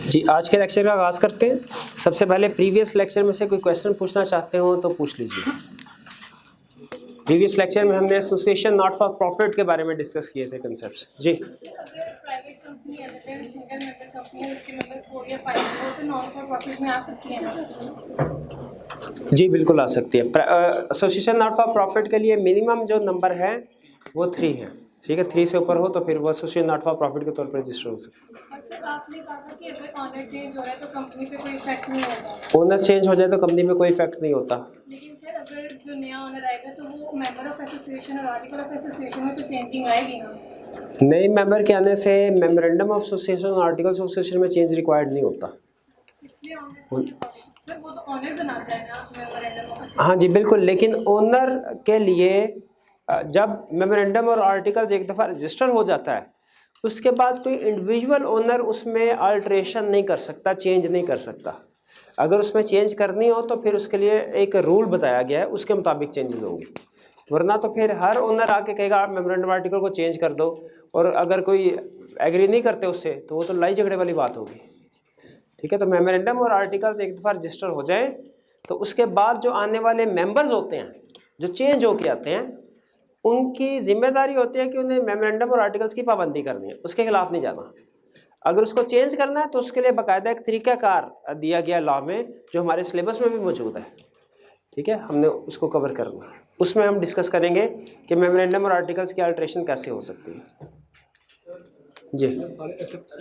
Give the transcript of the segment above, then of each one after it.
जी, आज के लेक्चर का आगाज़ करते हैं। सबसे पहले प्रीवियस लेक्चर में से कोई क्वेश्चन पूछना चाहते हो तो पूछ लीजिए। प्रीवियस लेक्चर में हमने एसोसिएशन नॉट फॉर प्रॉफिट के बारे में डिस्कस किए थे कंसेप्ट्स। जी, प्राइवेट कंपनी है, सिंगल मेंबर कंपनी है, उसके मेंबर 4 या 5 वो तो नॉन फॉर प्रॉफिट में आ सकती है ना? जी बिल्कुल आ सकती है। एसोसिएशन नॉट फॉर प्रॉफिट के लिए मिनिमम जो नंबर है वो 3 है। ठीक है, 3 से ऊपर हो तो फिर वो एसोसिएशन नॉट फॉर प्रॉफिट के तौर पर रजिस्टर हो सकता है। मतलब आपने कहा था कि अगर ऑनर चेंज हो रहा है तो कंपनी पे कोई इफेक्ट नहीं होगा। ओनर चेंज हो जाए तो कंपनी में कोई इफेक्ट नहीं होता। लेकिन सर अगर जो नया ऑनर आएगा तो वो मेंबर ऑफ एसोसिएशन और आर्टिकल ऑफ एसोसिएशन में तो चेंजिंग आएगी ना? नए मेंबर के आने से मेमोरेंडम ऑफ एसोसिएशन और आर्टिकल्स ऑफ एसोसिएशन में चेंज रिक्वायर्ड नहीं होता। इसलिए ऑनर सर वो तो ऑनर बनाता है ना मेमोरेंडम ऑफ। हाँ जी बिल्कुल, लेकिन ओनर के लिए जब मेमोरेंडम और आर्टिकल्स एक दफ़ा रजिस्टर हो जाता है उसके बाद कोई इंडिविजुअल ओनर उसमें अल्ट्रेशन नहीं कर सकता, चेंज नहीं कर सकता। अगर उसमें चेंज करनी हो तो फिर उसके लिए एक रूल बताया गया है, उसके मुताबिक चेंजेस होंगे। वरना तो फिर हर ओनर आके कहेगा आप मेमोरेंडम आर्टिकल को चेंज कर दो, और अगर कोई एग्री नहीं करते उससे तो वो तो लड़ाई झगड़े वाली बात होगी। ठीक है, तो मेमोरेंडम और आर्टिकल्स एक दफ़ा रजिस्टर हो जाए तो उसके बाद जो आने वाले मेंबर्स होते हैं जो चेंज होके आते हैं उनकी जिम्मेदारी होती है कि उन्हें मेमोरेंडम और आर्टिकल्स की पाबंदी करनी है, उसके खिलाफ नहीं जाना। अगर उसको चेंज करना है तो उसके लिए बाकायदा एक तरीक़ाकार दिया गया लॉ में, जो हमारे सिलेबस में भी मौजूद है। ठीक है, हमने उसको कवर करना है। उसमें हम डिस्कस करेंगे कि मेमोरेंडम और आर्टिकल्स की अल्ट्रेशन कैसे हो सकती है। जी,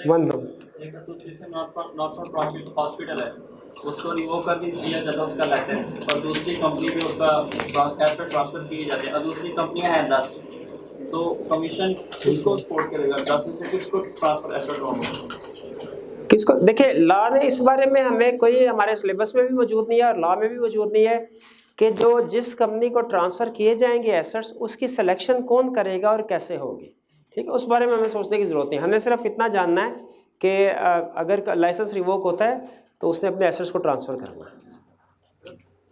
वन हॉस्पिटल है उसको रिवोक कर दिया जाता है उसका लाइसेंस, और दूसरी कंपनी पे उसका ट्रांसफर किए जाते हैं, और दूसरी कंपनियां हैं 10, तो कमीशन किसको सपोर्ट करेगा? 10 में से किसको ट्रांसफर एसेट होगा? किसको? देखिए, लॉ ने इस बारे में हमें कोई हमारे सिलेबस में भी मौजूद नहीं है और लॉ में भी मौजूद नहीं है कि जो जिस कंपनी को ट्रांसफ़र किए जाएंगे एसेट्स उसकी सिलेक्शन कौन करेगा और कैसे होगी। ठीक है, उस बारे में हमें सोचने की ज़रूरत नहीं। हमें सिर्फ इतना जानना है कि अगर लाइसेंस रिवोक होता है तो उसने अपने एसेट्स को ट्रांसफ़र करना है।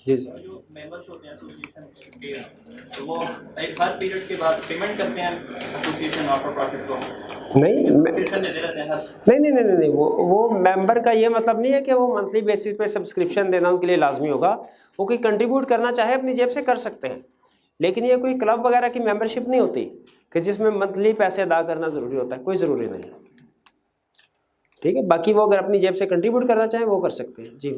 जी, जो मेंबर्स होते हैं एसोसिएशन के, तो वो एक हर पीरियड के बाद पेमेंट करते हैं एसोसिएशन नॉट फॉर प्रॉफिट को? नहीं सब्सक्रिप्शन देते रहते हैं नहीं नहीं नहीं नहीं, वो मेंबर का ये मतलब नहीं है कि वो मंथली बेसिस पे सब्सक्रिप्शन देना उनके लिए लाजमी होगा। वो कोई कंट्रीब्यूट करना चाहे अपनी जेब से कर सकते हैं, लेकिन ये कोई क्लब वगैरह की मेंबरशिप नहीं होती कि जिसमें मंथली पैसे अदा करना ज़रूरी होता है, कोई ज़रूरी नहीं है। ठीक है, बाकी वो अगर अपनी जेब से कंट्रीब्यूट करना चाहें वो कर सकते हैं। जी,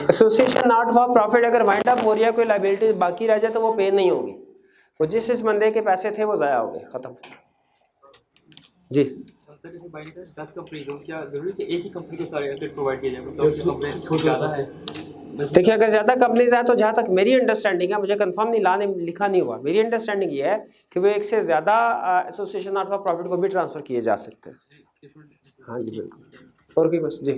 एसोसिएशन नॉट फॉर प्रॉफिट अगर वाइंड अप हो रही है, कोई लाइबिलिटी बाकी रह जाए तो वो पे नहीं होगी। वो जिस बंदे के पैसे थे वो ज़ाया हो गए, ख़त्म। जी, 10 कंपनी हो, क्या जरूरी कि एक ही कंपनी को सारे एसेट प्रोवाइड किए जाए? मतलब छूट ज़्यादा है। देखिए, अगर ज़्यादा कंपनीज है तो जहाँ तक मेरी अंडरस्टैंडिंग है, मुझे कंफर्म नहीं लाने लिखा नहीं हुआ, मेरी अंडरस्टैंडिंग ये है कि वो एक से ज़्यादा एसोसिएशन नॉट फॉर प्रॉफिट को भी ट्रांसफ़र किए जा सकते हैं। हाँ जी बिल्कुल। और कोई बस जी,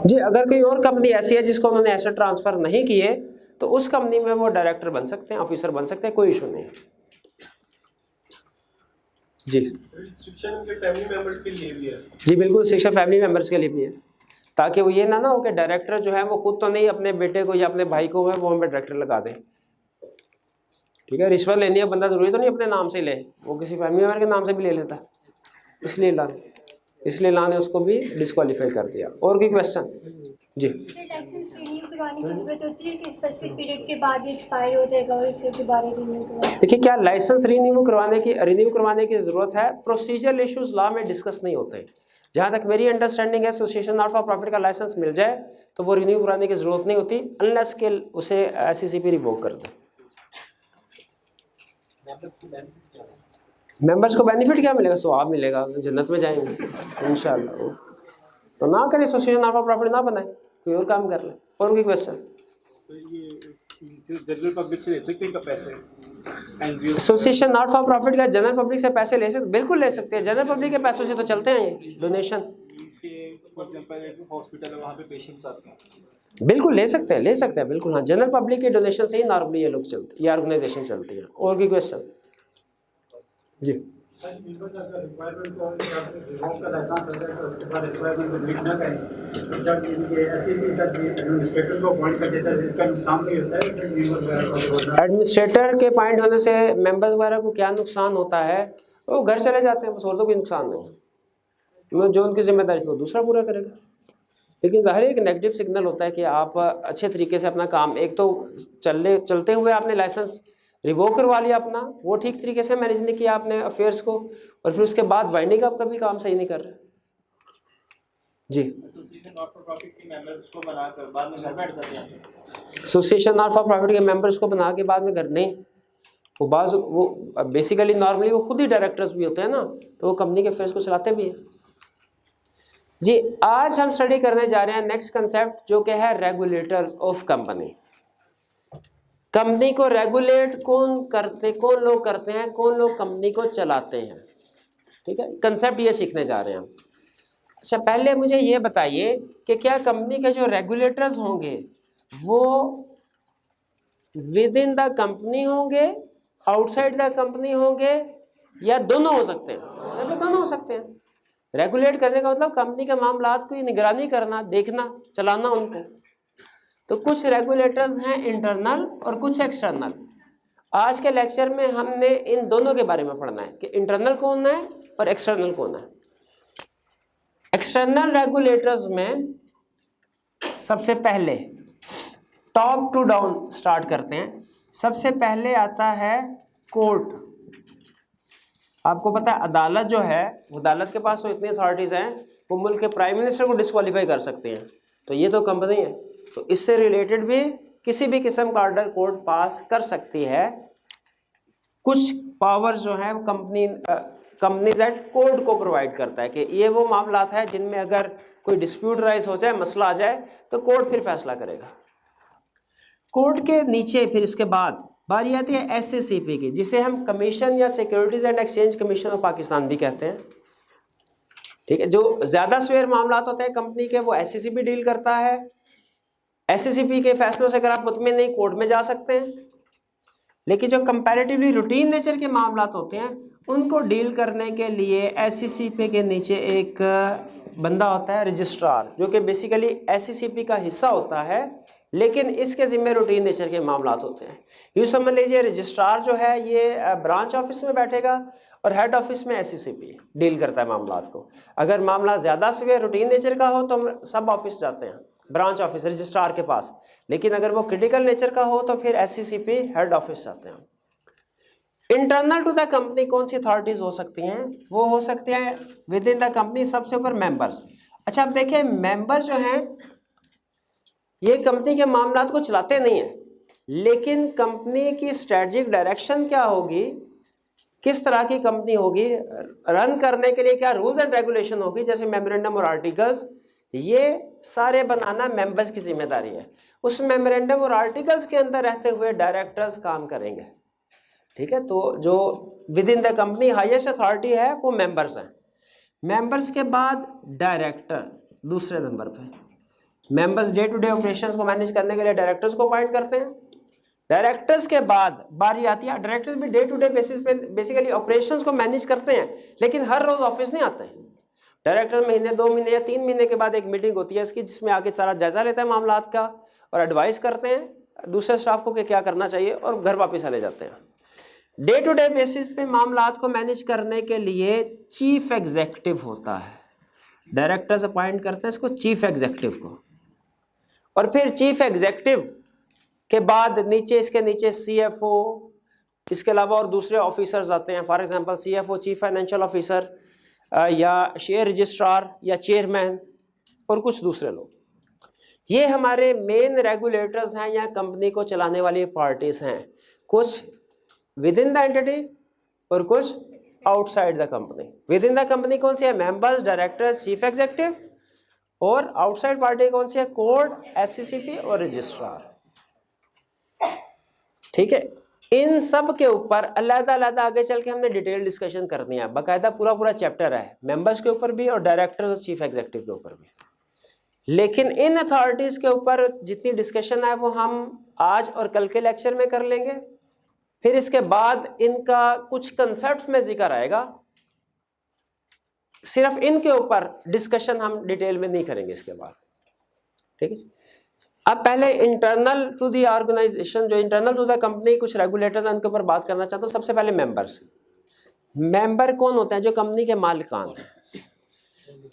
जी अगर कोई और कंपनी ऐसी है जिसको उन्होंने एसेट ट्रांसफ़र नहीं किए तो उस कंपनी में वो डायरेक्टर बन सकते हैं, ऑफिसर बन सकते हैं, कोई इशू नहीं है। जी, रिस्ट्रिक्शन उनके फैमिली मेंबर्स के लिए भी है? जी बिल्कुल, शिक्षा फैमिली मेंबर्स के लिए भी है, ताकि वो ये ना हो कि डायरेक्टर जो है वो खुद तो नहीं अपने बेटे को या अपने भाई को है वो हमें डायरेक्टर लगा दें। ठीक है, रिश्वत लेनी है बंदा ज़रूरी तो नहीं अपने नाम से ले, वो किसी फैमिली मेंबर के नाम से भी ले लेता है, इसलिए ला ने उसको भी डिस्क्वालीफाई कर दिया। और कोई क्वेश्चन? जी, लाइसेंस रिन्यू करवाने की जरूरत होती है कि स्पेसिफिक पीरियड के बाद ये एक्सपायर हो जाएगा और इसे दोबारा रिन्यू करवाना? देखिए, क्या लाइसेंस रिन्यू करवाने की ज़रूरत है? प्रोसीजरल इश्यूज लॉ में डिस्कस नहीं होते। जहाँ तक मेरी अंडरस्टैंडिंग है, एसोसिएशन नॉट फॉर प्रॉफिट का लाइसेंस मिल जाए तो वो रिन्यू कराने की ज़रूरत नहीं होती अनलेस के उसे SCCP रिवोक कर दे। मेंबर्स को बेनिफिट क्या मिलेगा? सवाब मिलेगा, जन्नत में जाएंगे इंशाल्लाह। तो ना करें, एसोसिएशन नॉट फॉर प्रॉफिट ना बनाए, कोई और काम कर ले। और कोई क्वेश्चन? तो ये जनरल पब्लिक से ले सकते हैं पैसे? एसोसिएशन नॉट फॉर प्रॉफिट का जनरल पब्लिक से पैसे ले सकते? बिल्कुल ले सकते हैं, जनरल पब्लिक के पैसों से तो चलते हैं ये डोनेशन। फॉर एग्जांपल एक हॉस्पिटल है, वहाँ पे पेशेंट्स आते हैं, बिल्कुल ले सकते हैं बिल्कुल। हाँ, जनरल पब्लिक के डोनेशन से ही नॉर्मली ये लोग चलते, ये ऑर्गेनाइजेशन चलती है। और भी क्वेश्चन? जी, सर मेंबर्स अगर रिक्वायरमेंट को रिवोक का लाइसेंस हो जाए तो उसके बाद रिक्वायरमेंट को मीट ना करें तो जब इनके ऐसे भी सर एडमिनिस्ट्रेटर को अपॉइंट कर देता है इसका नुकसान नहीं होता है सर मेंबर वगैरह को। एडमिनिस्ट्रेटर के पॉइंट होने से मेंबर्स वगैरह को क्या नुकसान होता है, वो घर चले जाते हैं, बस और तो कोई नुकसान नहीं है, जो उनकी जिम्मेदारी से वो दूसरा पूरा करेगा। लेकिन ज़ाहिर है एक नेगेटिव सिग्नल होता है कि आप अच्छे तरीके से अपना काम, एक तो चलते हुए आपने लाइसेंस रिवोक करवा लिया अपना, वो ठीक तरीके से मैनेज नहीं किया आपने अफेयर्स को, और फिर उसके बाद वाइंडिंग अप का भी काम सही नहीं कर रहे। जी, एसोसिएशन नॉट फॉर प्रॉफिट के मेंबर्स को बनाकर बाद में घर बैठ जाते हैं। एसोसिएशन नॉट फॉर प्रॉफिट के मेंबर्स को बना के बाद में घर नहीं, वो बेसिकली नॉर्मली वो खुद ही डायरेक्टर्स भी होते हैं ना, तो वो कंपनी के अफेयर्स को चलाते भी हैं। जी, आज हम स्टडी करने जा रहे हैं नेक्स्ट कंसेप्ट जो कि है रेगुलेटर्स ऑफ कंपनी। कंपनी को रेगुलेट कौन लोग करते हैं, कौन लोग कंपनी को चलाते हैं। ठीक है, कंसेप्ट ये सीखने जा रहे हैं हम। अच्छा, पहले मुझे ये बताइए कि क्या कंपनी के जो रेगुलेटर्स होंगे वो विद इन द कंपनी होंगे, आउटसाइड द कंपनी होंगे, या दोनों हो सकते हैं? दोनों हो सकते हैं। रेगुलेट करने का मतलब कंपनी के मामलात की निगरानी करना, देखना, चलाना उनको। तो कुछ रेगुलेटर्स हैं इंटरनल और कुछ एक्सटर्नल। आज के लेक्चर में हमने इन दोनों के बारे में पढ़ना है कि इंटरनल कौन है और एक्सटर्नल कौन है। एक्सटर्नल रेगुलेटर्स में सबसे पहले टॉप टू डाउन स्टार्ट करते हैं। सबसे पहले आता है कोर्ट। आपको पता है अदालत जो है, अदालत के पास तो इतनी अथॉरिटीज़ हैं, वो मुल्क के प्राइम मिनिस्टर को डिस्क्वालीफाई कर सकते हैं। तो ये तो कंपनी है, तो इससे रिलेटेड भी किसी भी किस्म का ऑर्डर कोर्ट पास कर सकती है। कुछ पावर जो है वो कंपनीज एक्ट कोर्ट को प्रोवाइड करता है कि ये वो मामलात है जिनमें अगर कोई डिस्प्यूट राइज हो जाए, मसला आ जाए, तो कोर्ट फिर फैसला करेगा। कोर्ट के नीचे फिर इसके बाद बारी आती है SCCP की, जिसे हम कमीशन या securities and exchange commission of Pakistan भी कहते हैं। ठीक है, जो ज़्यादा स्वेयर मामलात होते हैं कंपनी के वो SCCP डील करता है। SCCP के फैसलों से अगर आप मुतमिन नहीं, कोर्ट में जा सकते हैं। लेकिन जो कंपैरेटिवली रूटीन नेचर के मामलात होते हैं उनको डील करने के लिए SCCP के नीचे एक बंदा होता है रजिस्ट्रार, जो कि बेसिकली SCCP का हिस्सा होता है, लेकिन इसके ज़िम्मे रूटीन नेचर के मामलात होते हैं। यूँ समझ लीजिए रजिस्ट्रार जो है ये ब्रांच ऑफिस में बैठेगा और हेड ऑफिस में SCCP डील करता है मामलात को। अगर मामला ज़्यादा से रूटीन नेचर का हो तो हम सब ऑफिस जाते हैं, ब्रांच ऑफिस रजिस्ट्रार के पास। लेकिन अगर वो क्रिटिकल नेचर का हो तो फिर SCCP हेड ऑफिस जाते हैं। इंटरनल टू द कंपनी कौन सी अथॉरिटीज़ हो सकती हैं? वो हो सकते हैं विद इन द कंपनी सबसे ऊपर मेंबर्स। अच्छा, आप देखिए मेंबर जो हैं ये कंपनी के मामलात को चलाते नहीं हैं, लेकिन कंपनी की स्ट्रेटजिक डायरेक्शन क्या होगी, किस तरह की कंपनी होगी, रन करने के लिए क्या रूल्स एंड रेगुलेशन होगी, जैसे मेमोरेंडम और आर्टिकल्स, ये सारे बनाना मेंबर्स की जिम्मेदारी है। उस मेमोरेंडम और आर्टिकल्स के अंदर रहते हुए डायरेक्टर्स काम करेंगे। ठीक है, तो जो with in the company highest authority है वो मेंबर्स हैं। मेंबर्स के बाद डायरेक्टर दूसरे नंबर पे। Members day to day operations को मैनेज करने के लिए डायरेक्टर्स को अपॉइंट करते हैं। डायरेक्टर्स के बाद बारी आती है, डायरेक्टर्स भी डे टू डे बेसिस पे बेसिकली ऑपरेशंस को मैनेज करते हैं, लेकिन हर रोज ऑफिस नहीं आते हैं। डायरेक्टर महीने 2 महीने या 3 महीने के बाद एक मीटिंग होती है इसकी, जिसमें आके सारा जायजा लेता है मामलात का और एडवाइस करते हैं दूसरे स्टाफ को कि क्या करना चाहिए, और घर वापस चले जाते हैं। डे टू डे बेसिस पे मामलात को मैनेज करने के लिए चीफ एग्जीक्यूटिव होता है। डायरेक्टर्स अपॉइंट करते हैं इसको, चीफ एग्जीक्यूटिव को, और फिर चीफ एग्जीक्यूटिव के बाद नीचे इसके नीचे CFO, इसके अलावा और दूसरे ऑफिसर्स आते हैं। For example CFO chief financial officer या शेयर रजिस्ट्रार या चेयरमैन और कुछ दूसरे लोग। ये हमारे मेन रेगुलेटर्स हैं या कंपनी को चलाने वाली पार्टीज हैं, कुछ विद इन द एंटिटी और कुछ outside the company. With in the company कौन सी है? मेंबर्स, डायरेक्टर्स, चीफ एग्जीक्यूटिव, और आउटसाइड पार्टी कौन सी है? कोर्ट, SCCP और रजिस्ट्रार। ठीक है, इन सब के ऊपर अलग-अलग आगे चल के हमने डिटेल डिस्कशन करनी है, बाकायदा पूरा चैप्टर है मेंबर्स के ऊपर भी और डायरेक्टर्स और चीफ एग्जीक्यूटिव के ऊपर भी। लेकिन इन अथॉरिटीज के ऊपर जितनी डिस्कशन है वो हम आज और कल के लेक्चर में कर लेंगे। फिर इसके बाद इनका कुछ कंसेप्ट में जिक्र आएगा सिर्फ इनके ऊपर डिस्कशन हम डिटेल में नहीं करेंगे इसके बाद, ठीक है। अब पहले इंटरनल टू द ऑर्गेनाइजेशन, जो इंटरनल टू द कंपनी कुछ रेगुलेटर्स हैं उनके ऊपर बात करना चाहता हूँ। सबसे पहले मेंबर्स। मेंबर कौन होते हैं? जो कंपनी के मालिकान,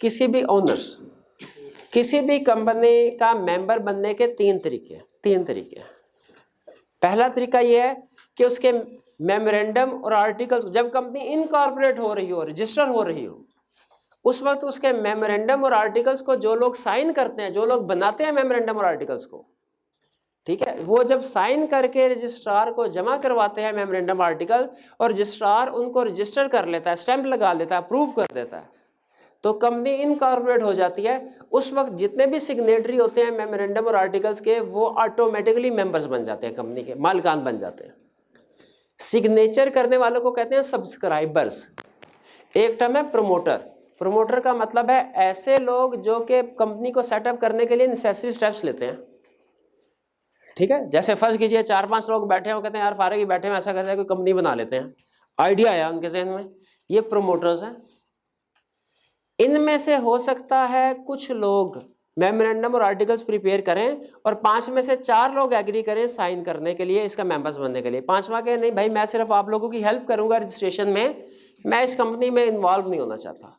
किसी भी ओनर्स, किसी भी कंपनी का मेंबर बनने के तीन तरीके। पहला तरीका यह है कि उसके मेमोरेंडम और आर्टिकल्स, जब कंपनी इनकॉर्पोरेट हो रही हो, रजिस्टर हो रही हो, उस वक्त उसके मेमोरेंडम और आर्टिकल्स को जो लोग साइन करते हैं, जो लोग बनाते हैं मेमोरेंडम और आर्टिकल्स को, ठीक है, वो जब साइन करके रजिस्ट्रार को जमा करवाते हैं मेमोरेंडम आर्टिकल, और रजिस्ट्रार उनको रजिस्टर कर लेता है, स्टैंप लगा देता है, अप्रूव कर देता है, तो कंपनी इनकॉर्पोरेट हो जाती है। उस वक्त जितने भी सिग्नेटरी होते हैं मेमोरेंडम और आर्टिकल्स के, वो ऑटोमेटिकली मेंबर्स बन जाते हैं, कंपनी के मालिकान बन जाते हैं। सिग्नेचर करने वालों को कहते हैं सब्सक्राइबर्स। एक टर्म है प्रोमोटर। प्रोमोटर का मतलब है ऐसे लोग जो कि कंपनी को सेटअप करने के लिए नेसेसरी स्टेप्स लेते हैं, ठीक है। जैसे फर्ज कीजिए 4-5 लोग बैठे हैं, कहते हैं यार फारे ही बैठे हैं, ऐसा करते हैं कोई कंपनी बना लेते हैं, आइडिया आया उनके जहन में, ये प्रोमोटर्स हैं। इनमें से हो सकता है कुछ लोग मेमोरेंडम और आर्टिकल्स प्रिपेयर करें और 5 में से 4 लोग एग्री करें साइन करने के लिए, इसका मेंबर्स बनने के लिए। 5वां कहे नहीं भाई मैं सिर्फ आप लोगों की हेल्प करूंगा रजिस्ट्रेशन में, मैं इस कंपनी में इन्वॉल्व नहीं होना चाहता।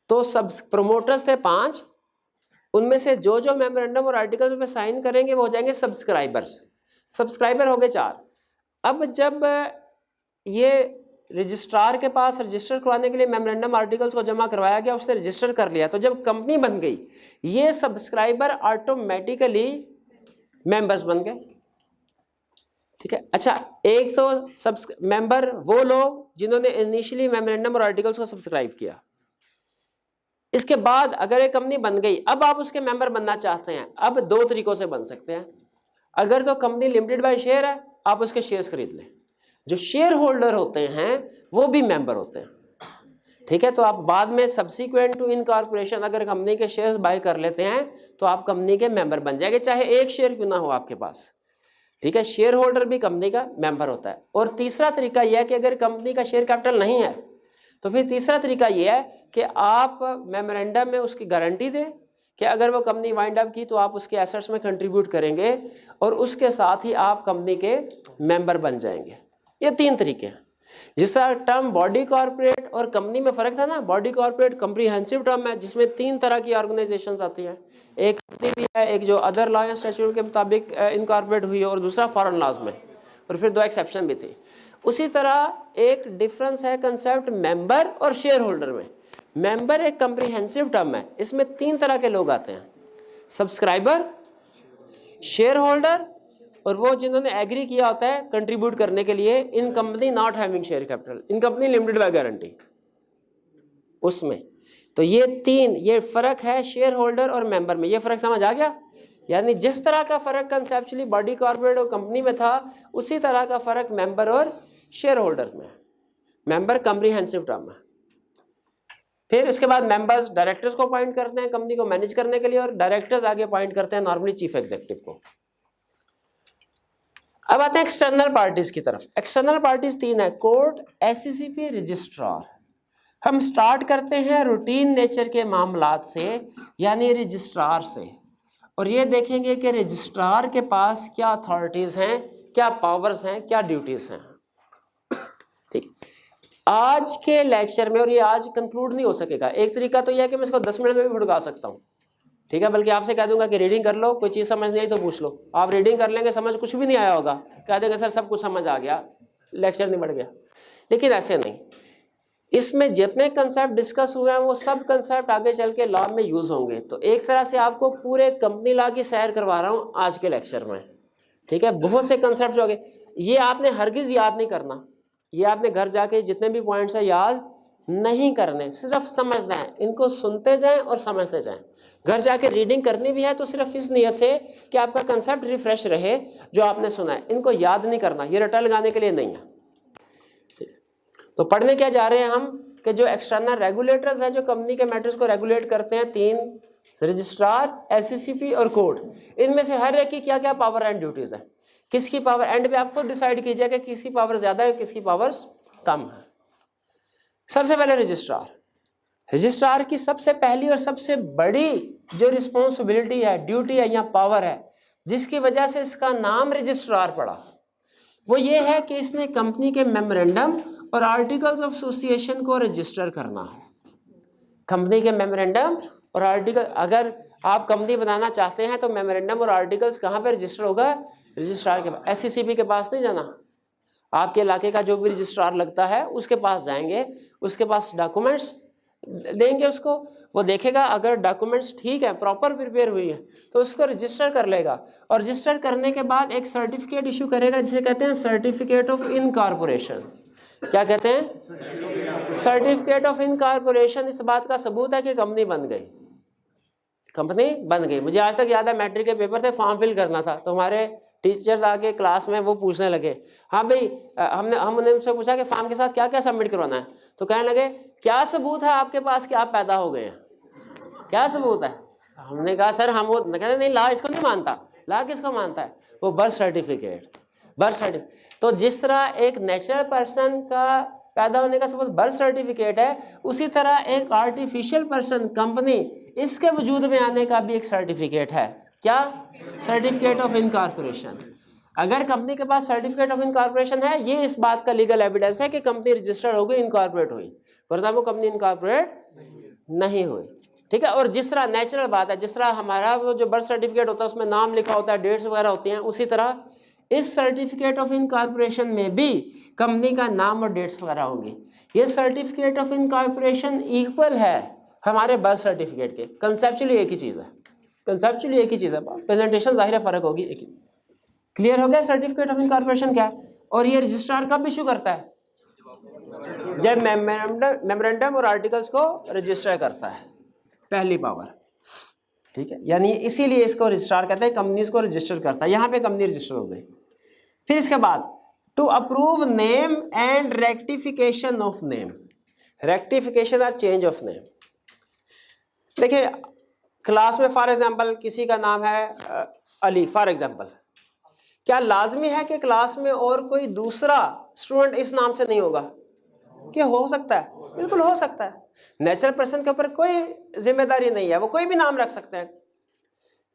तो सब प्रोमोटर्स थे 5, उनमें से जो जो मेमोरेंडम और आर्टिकल्स में साइन करेंगे वो हो जाएंगे सब्सक्राइबर्स। सब्सक्राइबर हो गए 4। अब जब ये रजिस्ट्रार के पास रजिस्टर करवाने के लिए मेमोरेंडम आर्टिकल्स को जमा करवाया गया, उसने रजिस्टर कर लिया, तो जब कंपनी बन गई, ये सब्सक्राइबर ऑटोमेटिकली मेंबर्स बन गए, ठीक है। अच्छा, एक तो मेंबर वो लोग जिन्होंने इनिशियली मेमोरेंडम और आर्टिकल्स को सब्सक्राइब किया। इसके बाद अगर एक कंपनी बन गई, अब आप उसके मेंबर बनना चाहते हैं, अब 2 तरीकों से बन सकते हैं। अगर तो कंपनी लिमिटेड बाय शेयर है, आप उसके शेयर्स खरीद लें। जो शेयर होल्डर होते हैं वो भी मेंबर होते हैं, ठीक है। तो आप बाद में सब्सिक्वेंट टू इनकॉर्पोरेशन अगर कंपनी के शेयर्स बाय कर लेते हैं तो आप कंपनी के मेंबर बन जाएंगे, चाहे एक शेयर क्यों ना हो आपके पास, ठीक है। शेयर होल्डर भी कंपनी का मेंबर होता है। और तीसरा तरीका यह है कि अगर कंपनी का शेयर कैपिटल नहीं है, तो फिर तीसरा तरीका यह है कि आप मेमोरेंडम में उसकी गारंटी दें कि अगर वो कंपनी वाइंड अप की तो आप उसके एसेट्स में कंट्रीब्यूट करेंगे, और उसके साथ ही आप कंपनी के मेंबर बन जाएंगे। ये 3 तरीके हैं। जिस तरह टर्म बॉडी कॉर्पोरेट और कंपनी में फर्क था ना, बॉडी कॉर्पोरेट कंप्रीहेंसिव टर्म है जिसमें 3 तरह की ऑर्गेनाइजेशंस आती हैं। एक कंपनी भी है, एक जो अदर लॉ एंड स्टैट्यूट के मुताबिक इनकॉर्पोरेट हुई है, और दूसरा फॉरेन लॉज में, और फिर 2 एक्सेप्शन भी थी। उसी तरह एक डिफरेंस है कंसेप्ट मेंबर और शेयर होल्डर में। मेंबर एक कंप्रीहेंसिव टर्म है, इसमें 3 तरह के लोग आते हैं, सब्सक्राइबर, शेयर होल्डर, और वो जिन्होंने एग्री किया होता है कंट्रीब्यूट करने के लिए in company not having share capital, in company limited by guarantee, उसमें। तो ये 3 ये फर्क है शेयर होल्डर और मेंबर में। ये फर्क समझ आ गया? यानी जिस तरह का फर्क कंसेप्चुअली बॉडी कॉर्पोरेट और कंपनी में था, उसी तरह का फर्क मेंबर और शेयर होल्डर में। मेंबर कंप्रीहेंसिव टर्म है। फिर इसके बाद मेंबर्स डायरेक्टर्स को अपॉइंट करते हैं कंपनी को मैनेज करने के लिए, और डायरेक्टर्स आगे अपॉइंट करते हैं नॉर्मली चीफ एग्जीक्यूटिव को। अब आते हैं एक्सटर्नल पार्टीज की तरफ। एक्सटर्नल पार्टीज 3 है, कोर्ट, एससीसीपी, रजिस्ट्रार। हम स्टार्ट करते हैं रूटीन नेचर के मामलात से, यानी रजिस्ट्रार से, और ये देखेंगे कि रजिस्ट्रार के पास क्या अथॉरिटीज हैं, क्या पावर्स हैं, क्या ड्यूटीज हैं, ठीक। आज के लेक्चर में, और ये आज कंक्लूड नहीं हो सकेगा, एक तरीका तो यह है कि मैं इसको 10 मिनट में भी भुड़का सकता हूँ, ठीक है, बल्कि आपसे कह दूंगा कि रीडिंग कर लो, कोई चीज़ समझ नहीं आई तो पूछ लो। आप रीडिंग कर लेंगे, समझ कुछ भी नहीं आया होगा, कह देंगे सर सब कुछ समझ आ गया, लेक्चर नहीं बढ़ गया। लेकिन ऐसे नहीं, इसमें जितने कंसेप्ट डिस्कस हुए हैं वो सब कंसेप्ट आगे चल के लॉ में यूज़ होंगे। तो एक तरह से आपको पूरे कंपनी लॉ की सैर करवा रहा हूँ आज के लेक्चर में, ठीक है। बहुत से कंसेप्ट हो गए, ये आपने हरगिज़ याद नहीं करना, ये आपने घर जाके जितने भी पॉइंट्स हैं याद नहीं करने, सिर्फ समझना है। इनको सुनते जाएं और समझते जाएं। घर जाके रीडिंग करनी भी है तो सिर्फ इस नियत से कि आपका कंसेप्ट रिफ्रेश रहे जो आपने सुना है। इनको याद नहीं करना, ये रटा लगाने के लिए नहीं है, ठीक है। तो पढ़ने क्या जा रहे हैं हम कि जो एक्सटर्नल रेगुलेटर्स हैं जो कंपनी के मैटर्स को रेगुलेट करते हैं, 3, रजिस्ट्रार, एससीसीपी और कोर्ट। इनमें से हर एक की क्या क्या पावर एंड ड्यूटीज है, किसकी पावर, एंड पे आपको डिसाइड कीजिए कि किसकी पावर ज़्यादा है किसकी पावर कम है। सबसे पहले रजिस्ट्रार। रजिस्ट्रार की सबसे पहली और सबसे बड़ी जो रिस्पॉन्सिबिलिटी है, ड्यूटी है या पावर है, जिसकी वजह से इसका नाम रजिस्ट्रार पड़ा, वो ये है कि इसने कंपनी के मेमोरेंडम और आर्टिकल्स ऑफ एसोसिएशन को रजिस्टर करना है। कंपनी के मेमोरेंडम और आर्टिकल, अगर आप कंपनी बनाना चाहते हैं तो मेमोरेंडम और आर्टिकल्स कहाँ पे रजिस्टर होगा? रजिस्ट्रार के पास। एससीसीपी के पास नहीं जाना, आपके इलाके का जो भी रजिस्ट्रार लगता है उसके पास जाएंगे, उसके पास डॉक्यूमेंट्स देंगे उसको, वो देखेगा अगर डॉक्यूमेंट्स ठीक है, प्रॉपर प्रिपेयर हुई है, तो उसको रजिस्टर कर लेगा। और रजिस्टर करने के बाद एक सर्टिफिकेट इशू करेगा जिसे कहते हैं सर्टिफिकेट ऑफ इनकॉर्पोरेशन। क्या कहते हैं? Certificate of incorporation. इस बात का सबूत है कि कंपनी बन गई, कंपनी बन गई। मुझे आज तक याद है, मैट्रिक के पेपर थे, फॉर्म फिल करना था, तो हमारे टीचर्स आके क्लास में वो पूछने लगे, हाँ भाई हमने उनसे पूछा कि फॉर्म के साथ क्या क्या सबमिट करवाना है, तो कहने लगे क्या सबूत है आपके पास कि आप पैदा हो गए हैं, क्या सबूत है? हमने कहा सर हम वो, कहते नहीं ला इसको नहीं मानता। ला किसको मानता है? वो बर्थ सर्टिफिकेट। बर्थ सर्टिफिकेट, तो जिस तरह एक नेचुरल पर्सन का पैदा होने का सबूत बर्थ सर्टिफिकेट है, उसी तरह एक आर्टिफिशियल पर्सन कंपनी, इसके वजूद में आने का भी एक सर्टिफिकेट है। क्या? Certificate of incorporation. अगर कंपनी के पास सर्टिफिकेट ऑफ इनकॉर्पोरेशन है, ये इस बात का लीगल एविडेंस है कि कंपनी रजिस्टर्ड हो गई, इनकॉर्पोरेट हुई, वरना वो कंपनी इनकॉर्पोरेट नहीं हुई। ठीक है। और जिस तरह नेचुरल बात है, जिस तरह हमारा वो जो बर्थ सर्टिफिकेट होता है उसमें नाम लिखा होता है, डेट्स वगैरह होती हैं, उसी तरह इस सर्टिफिकेट ऑफ इनकॉर्पोरेशन में भी कंपनी का नाम और डेट्स वगैरह होंगी। ये सर्टिफिकेट ऑफ इनकॉर्पोरेशन इक्वल है हमारे बर्थ सर्टिफिकेट के। कंसेप्चुअली एक ही चीज़ है, कंसेप्चुअली एक ही चीज़ है, प्रेजेंटेशन जाहिर है फ़र्क होगी एक ही। क्लियर हो गया सर्टिफिकेट ऑफ इनकॉर्पोरेशन क्या है? और ये रजिस्ट्रार कब इशू करता है? जब मेमोरेंडम और आर्टिकल्स को रजिस्टर करता है, पहली पावर। ठीक है, यानी इसीलिए इसको रजिस्ट्रार कहते हैं, कंपनीज को रजिस्टर करता है। यहाँ पे कंपनी रजिस्टर हो गई। फिर इसके बाद to approve name and rectification of name. Rectification और चेंज ऑफ नेम। देखिए क्लास में फॉर एग्जांपल किसी का नाम है अली फॉर एग्जांपल, क्या लाजमी है कि क्लास में और कोई दूसरा स्टूडेंट इस नाम से नहीं होगा? क्या हो सकता है? बिल्कुल हो सकता है। नेचुरल पर्सन के ऊपर कोई जिम्मेदारी नहीं है, वो कोई भी नाम रख सकते हैं।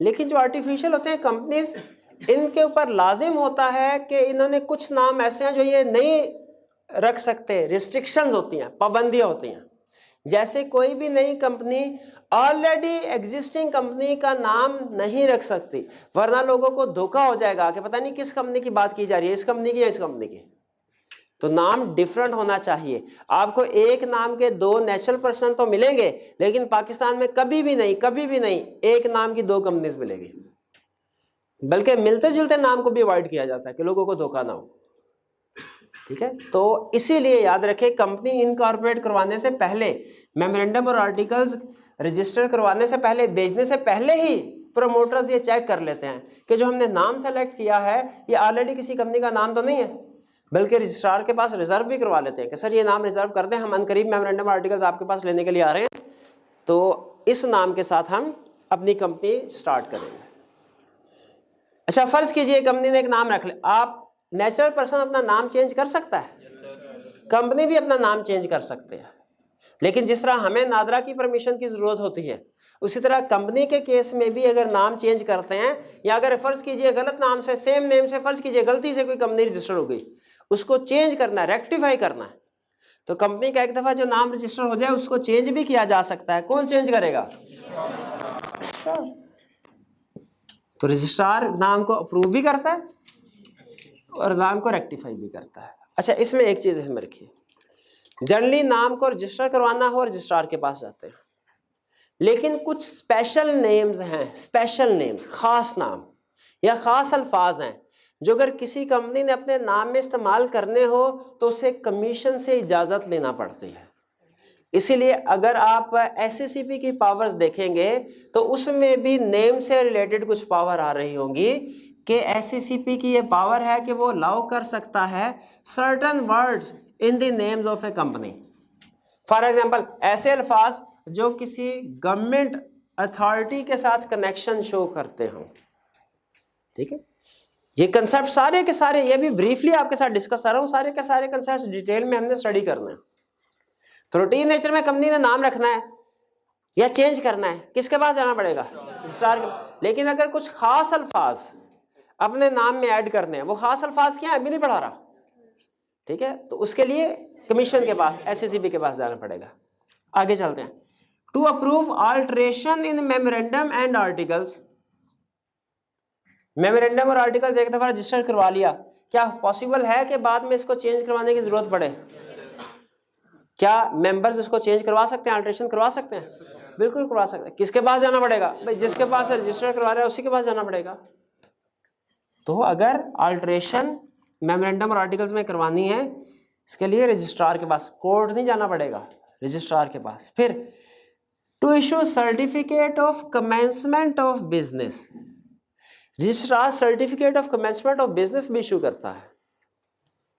लेकिन जो आर्टिफिशियल होते हैं कंपनीज, इनके ऊपर लाजिम होता है कि इन्होंने कुछ नाम ऐसे हैं जो ये नहीं रख सकते, रिस्ट्रिक्शंस होती हैं, पाबंदियां होती हैं। जैसे कोई भी नई कंपनी ऑलरेडी एग्जिस्टिंग कंपनी का नाम नहीं रख सकती, वरना लोगों को धोखा हो जाएगा कि पता नहीं किस कंपनी की बात की जा रही है, इस कंपनी की या इस कंपनी की। तो नाम डिफरेंट होना चाहिए। आपको एक नाम के दो नेचुरल पर्सन तो मिलेंगे, लेकिन पाकिस्तान में कभी भी नहीं एक नाम की दो कंपनीज मिलेगी। बल्कि मिलते जुलते नाम को भी अवॉइड किया जाता है कि लोगों को धोखा ना हो। ठीक है, तो इसीलिए याद रखें, कंपनी इनकॉर्पोरेट करवाने से पहले, मेमोरेंडम और आर्टिकल्स रजिस्टर करवाने से पहले, भेजने से पहले ही प्रोमोटर्स ये चेक कर लेते हैं कि जो हमने नाम सेलेक्ट किया है ये ऑलरेडी किसी कंपनी का नाम तो नहीं है, बल्कि रजिस्ट्रार के पास रिजर्व भी करवा लेते हैं कि सर ये नाम रिजर्व कर दें, हम अनकरीब मेमोरेंडम आर्टिकल्स आपके पास लेने के लिए आ रहे हैं, तो इस नाम के साथ हम अपनी कंपनी स्टार्ट करेंगे। अच्छा, फर्ज कीजिए कंपनी ने एक नाम रख लिया। आप नेचुरल पर्सन अपना नाम चेंज कर सकता है, कंपनी भी अपना नाम चेंज कर सकते हैं, लेकिन जिस तरह हमें नादरा की परमिशन की ज़रूरत होती है, उसी तरह कंपनी के केस में भी अगर नाम चेंज करते हैं, या अगर फ़र्ज़ कीजिए गलत नाम से, सेम नेम से फ़र्ज़ कीजिए गलती से कोई कंपनी रजिस्टर हो गई, उसको चेंज करना है, रेक्टिफाई करना है, तो कंपनी का एक दफ़ा जो नाम रजिस्टर हो जाए उसको चेंज भी किया जा सकता है। कौन चेंज करेगा? तो रजिस्ट्रार नाम को अप्रूव भी करता है और नाम को रेक्टिफाई भी करता है। अच्छा, इसमें एक चीज़ ध्यान रखिए, जनरली नाम को रजिस्टर करवाना हो रजिस्ट्रार के पास जाते हैं, लेकिन कुछ स्पेशल नेम्स हैं, स्पेशल नेम्स, ख़ास नाम या ख़ास अल्फाज हैं जो अगर किसी कंपनी ने अपने नाम में इस्तेमाल करने हो तो उसे कमीशन से इजाज़त लेना पड़ती है। इसीलिए अगर आप SCCP की पावर्स देखेंगे तो उसमें भी नेम से रिलेटेड कुछ पावर आ रही होंगी कि SCCP की ये पावर है कि वो अलाउ कर सकता है certain words in the names of A company. For example, ऐसे अल्फाज जो किसी गवर्नमेंट अथॉरिटी के साथ कनेक्शन शो करते हों। ठीक है, ये कंसेप्ट सारे के सारे, ये भी ब्रीफली आपके साथ डिस्कस कर रहा हूँ, सारे के सारे कंसेप्ट डिटेल में हमने स्टडी करना है। तो रूटीन नेचर में कंपनी ने नाम रखना है या चेंज करना है, किसके पास जाना पड़ेगा? रजिस्ट्रार के। लेकिन अगर कुछ खास अल्फाज अपने नाम में ऐड करने हैं, वो खास अल्फाज क्या है अभी नहीं पढ़ा रहा, ठीक है, तो उसके लिए कमीशन के पास, SACB के पास जाना पड़ेगा। आगे चलते हैं। To approve alteration in memorandum and articles. Memorandum और आर्टिकल्स एक दफा रजिस्टर करवा लिया, क्या पॉसिबल है कि बाद में इसको चेंज करवाने की जरूरत पड़े? क्या मेंबर्स इसको चेंज करवा सकते हैं, अल्टरेशन करवा सकते हैं? बिल्कुल करवा सकते हैं। किसके पास जाना पड़ेगा? भाई जिसके पास रजिस्टर करवा रहा है उसी के पास जाना पड़ेगा। तो अगर अल्टरेशन मेमोरेंडम और आर्टिकल्स में करवानी है, इसके लिए रजिस्ट्रार के पास, कोर्ट नहीं जाना पड़ेगा, रजिस्ट्रार के पास। फिर to issue certificate of commencement of business. Registrar certificate of commencement of business भी इशू करता है।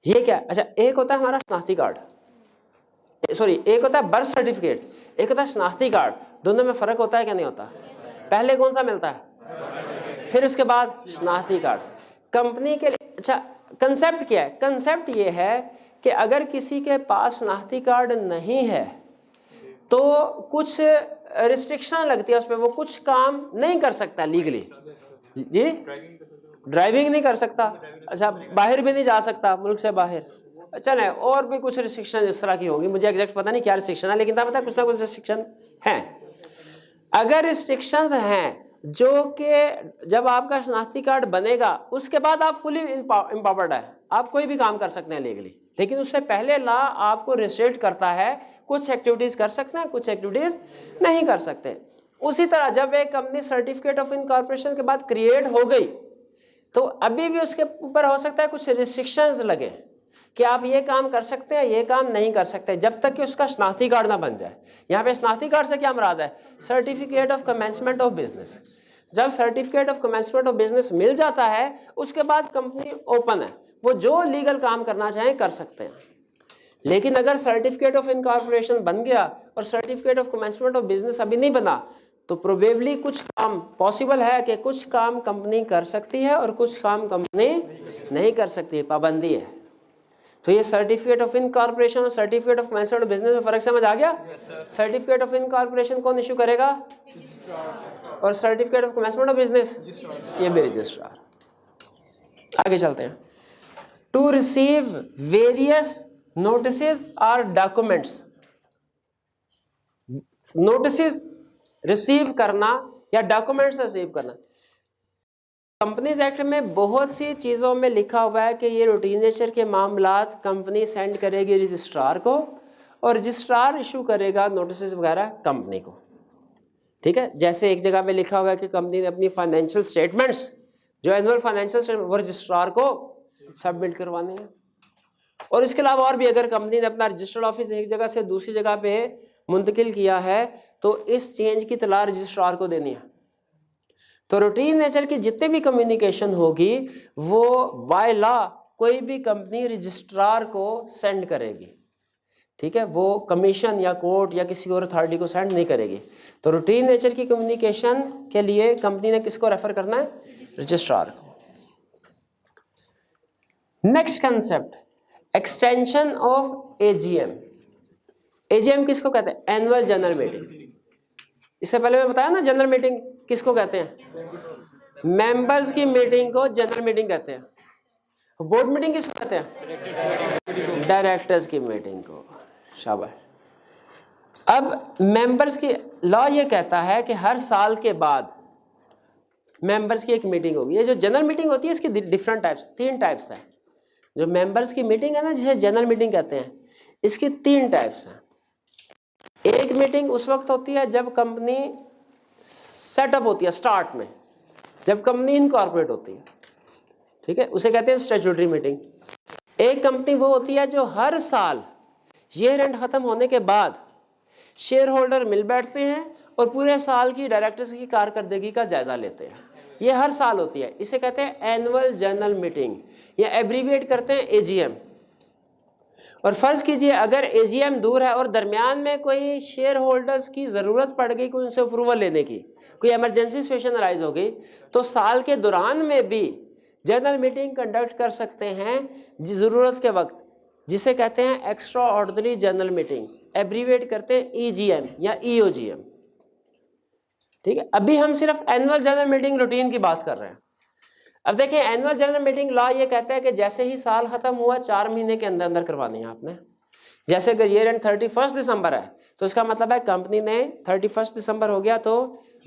ये क्या है? अच्छा, एक होता है हमारा शनाख्ती कार्ड, सॉरी एक होता है बर्थ सर्टिफिकेट, एक होता है शनाख्ती कार्ड। दोनों में फर्क होता है क्या नहीं होता? पहले कौन सा मिलता है, फिर उसके बाद शनाख्ती कार्ड। कंपनी के लिए अच्छा कंसेप्ट क्या है? कंसेप्ट ये है कि अगर किसी के पास शनाख्ती कार्ड नहीं है तो कुछ रिस्ट्रिक्शन लगती है उस पर, वो कुछ काम नहीं कर सकता लीगली। जी, ड्राइविंग नहीं कर सकता, अच्छा बाहर भी नहीं जा सकता, मुल्क से बाहर। अच्छा नहीं, और भी कुछ रिस्ट्रिक्शन इस तरह की होगी, मुझे एग्जैक्ट पता नहीं क्या रिस्ट्रिक्शन है, लेकिन पता है कुछ ना कुछ रिस्ट्रिक्शन हैं। अगर रिस्ट्रिक्शंस हैं जो कि जब आपका शनाख्ती कार्ड बनेगा उसके बाद आप फुली एम्पावर्ड है, आप कोई भी काम कर सकते हैं लीगली, लेकिन उससे पहले लॉ आपको रिस्ट्रिक्ट करता है, कुछ एक्टिविटीज कर सकते हैं, कुछ एक्टिविटीज नहीं कर सकते। उसी तरह जब एक कंपनी सर्टिफिकेट ऑफ इनकॉर्पोरेशन के बाद क्रिएट हो गई तो अभी भी उसके ऊपर हो सकता है कुछ रिस्ट्रिक्शंस लगे कि आप ये काम कर सकते हैं, ये काम नहीं कर सकते, जब तक कि उसका शनाख्ती कार्ड ना बन जाए। यहाँ पे शनाख्ती कार्ड से क्या मुराद है? Certificate of commencement of business. जब certificate of commencement of business मिल जाता है उसके बाद कंपनी ओपन है, वो जो लीगल काम करना चाहें कर सकते हैं। लेकिन अगर सर्टिफिकेट ऑफ इनकॉर्पोरेशन बन गया और certificate of commencement of business अभी नहीं बना तो प्रोबेबली कुछ काम पॉसिबल है कि कुछ काम कंपनी कर सकती है और कुछ काम कंपनी नहीं कर सकती, पाबंदी है। तो ये सर्टिफिकेट ऑफ इनकॉर्पोरेशन और certificate of commencement of business में फर्क समझ आ गया? सर्टिफिकेट ऑफ इनकॉर्पोरेशन कौन इशू करेगा और certificate of commencement of business ये भी रजिस्ट्रार। आगे चलते हैं। टू रिसीव वेरियस नोटिसेस और डॉक्यूमेंट्स। नोटिसेस रिसीव करना या डॉक्यूमेंट्स रिसीव करना। कंपनीज एक्ट में बहुत सी चीज़ों में लिखा हुआ है कि ये रूटीन नेचर के मामलात कंपनी सेंड करेगी रजिस्ट्रार को और रजिस्ट्रार इशू करेगा नोटिस वगैरह कंपनी को, ठीक है। जैसे एक जगह पे लिखा हुआ है कि कंपनी ने अपनी फाइनेंशियल स्टेटमेंट्स, जो एनुअल फाइनेंशियल स्टेटमेंट, वो रजिस्ट्रार को सबमिट करवानी है। और इसके अलावा और भी अगर कंपनी ने अपना रजिस्टर्ड ऑफिस एक जगह से दूसरी जगह पे मुंतकिल किया है तो इस चेंज की इत्तला रजिस्ट्रार को देनी है। तो रूटीन नेचर की जितनी भी कम्युनिकेशन होगी वो बाय लॉ कोई भी कंपनी रजिस्ट्रार को सेंड करेगी, ठीक है। वो कमीशन या कोर्ट या किसी और अथॉरिटी को सेंड नहीं करेगी। तो रूटीन नेचर की कम्युनिकेशन के लिए कंपनी ने किसको रेफर करना है? रजिस्ट्रार को। Next concept, extension of AGM. AGM किसको कहते हैं? Annual general meeting. इससे पहले मैं बताया ना जनरल मीटिंग किसको कहते हैं? मेंबर्स की मीटिंग को जनरल मीटिंग कहते हैं। बोर्ड मीटिंग किसको कहते हैं? डायरेक्टर्स की मीटिंग को। शाबाश। अब मेंबर्स की लॉ ये कहता है कि हर साल के बाद मेंबर्स की एक मीटिंग होगी। ये जो जनरल मीटिंग होती है इसकी डिफरेंट टाइप्स, 3 टाइप्स है। जो मेंबर्स की मीटिंग है ना, जिसे जनरल मीटिंग कहते हैं, इसकी 3 टाइप्स हैं। एक मीटिंग उस वक्त होती है जब कंपनी सेटअप होती है, स्टार्ट में, जब कंपनी इनकॉर्पोरेट होती है, ठीक है, उसे कहते हैं स्टैट्यूटरी मीटिंग। एक कंपनी वो होती है जो हर साल ईयर एंड खत्म होने के बाद शेयर होल्डर मिल बैठते हैं और पूरे साल की डायरेक्टर्स की कारकर्दगी का जायजा लेते हैं। ये हर साल होती है, इसे कहते हैं एनुअल जनरल मीटिंग या एब्रीविएट करते हैं एजीएम। और फर्ज कीजिए अगर एजीएम दूर है और दरमियान में कोई शेयर होल्डर्स की ज़रूरत पड़ गई, कोई उनसे अप्रूवल लेने की, कोई एमरजेंसी सिचुएशन अराइज हो गई, तो साल के दौरान में भी जनरल मीटिंग कंडक्ट कर सकते हैं ज़रूरत के वक्त, जिसे कहते हैं extra ordinary general meeting abbreviate करते हैं EGM या EOGM। ठीक है, अभी हम सिर्फ एनुअल जनरल मीटिंग रूटीन की बात कर रहे हैं। अब देखिए एनुअल जनरल मीटिंग लॉ ये कहता है कि जैसे ही साल खत्म हुआ 4 महीने के अंदर अंदर करवानी है आपने। जैसे अगर ईयर एंड 31 दिसंबर है तो इसका मतलब है कंपनी ने 31 दिसंबर हो गया तो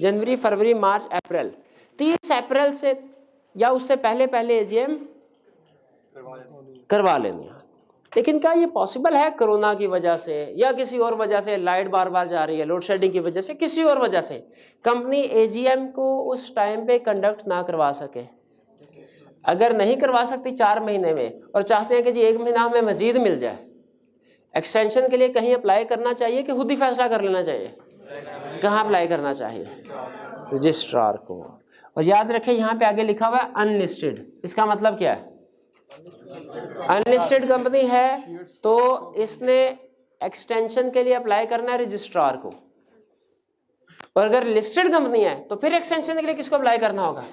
जनवरी, फरवरी, मार्च, अप्रैल, 30 अप्रैल से या उससे पहले पहले AGM करवा लेनी है। लेकिन क्या ये पॉसिबल है कोरोना की वजह से या किसी और वजह से, लाइट बार बार जा रही है, लोड शेडिंग की वजह से, किसी और वजह से कंपनी AGM को उस टाइम पे कंडक्ट ना करवा सके? अगर नहीं करवा सकती 4 महीने में और चाहते हैं कि जी 1 महीना हमें मजीद मिल जाए, एक्सटेंशन के लिए कहीं अप्लाई करना चाहिए कि खुद ही फैसला कर लेना चाहिए? कहाँ अप्लाई करना चाहिए? रजिस्ट्रार को। और याद रखें यहाँ पे आगे लिखा हुआ है अनलिस्टेड। इसका मतलब क्या है? अनलिस्टेड कंपनी है तो इसने एक्सटेंशन के लिए अप्लाई करना है रजिस्ट्रार को, और अगर लिस्टेड कंपनी है तो फिर एक्सटेंशन के लिए किसको अप्लाई करना होगा?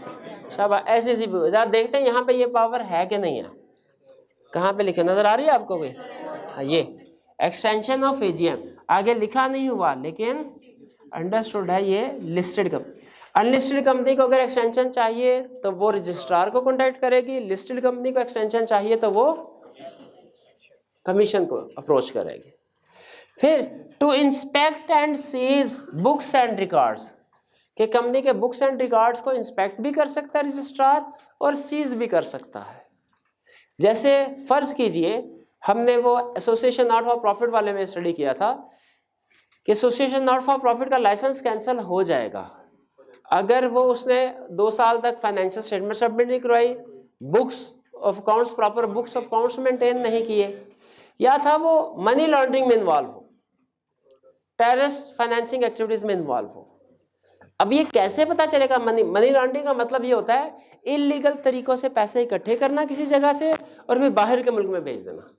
शाबाश, ऐसी सी जरा देखते हैं यहाँ पे ये पावर है कि नहीं है। कहाँ पे लिखे नजर आ रही है आपको कोई? ये एक्सटेंशन ऑफ AGM आगे लिखा नहीं हुआ लेकिन अंडरस्टूड है ये लिस्टेड कंपनी। अनलिस्टेड कंपनी को अगर एक्सटेंशन चाहिए तो वो रजिस्ट्रार को कॉन्टैक्ट करेगी, लिस्टेड कंपनी को एक्सटेंशन चाहिए तो वो कमीशन को अप्रोच करेगी। फिर to inspect and seize books and records, कि कंपनी के बुक्स एंड रिकॉर्ड्स को इंस्पेक्ट भी कर सकता है रजिस्ट्रार और सीज भी कर सकता है। जैसे फर्ज कीजिए हमने वो एसोसिएशन नॉट फॉर प्रॉफिट वाले में स्टडी किया था कि एसोसिएशन नॉट फॉर प्रॉफिट का लाइसेंस कैंसिल हो जाएगा अगर वो उसने 2 साल तक फाइनेंशियल स्टेटमेंट सबमिट नहीं करवाई, books of accounts, proper books of accounts maintain नहीं किए, या था वो मनी लॉन्ड्रिंग में इन्वॉल्व हो, टेररिस्ट फाइनेंसिंग एक्टिविटीज में इन्वॉल्व हो। अब ये कैसे पता चलेगा? मनी लॉन्ड्रिंग का मतलब ये होता है इलीगल तरीकों से पैसे इकट्ठे करना किसी जगह से और फिर बाहर के मुल्क में भेज देना।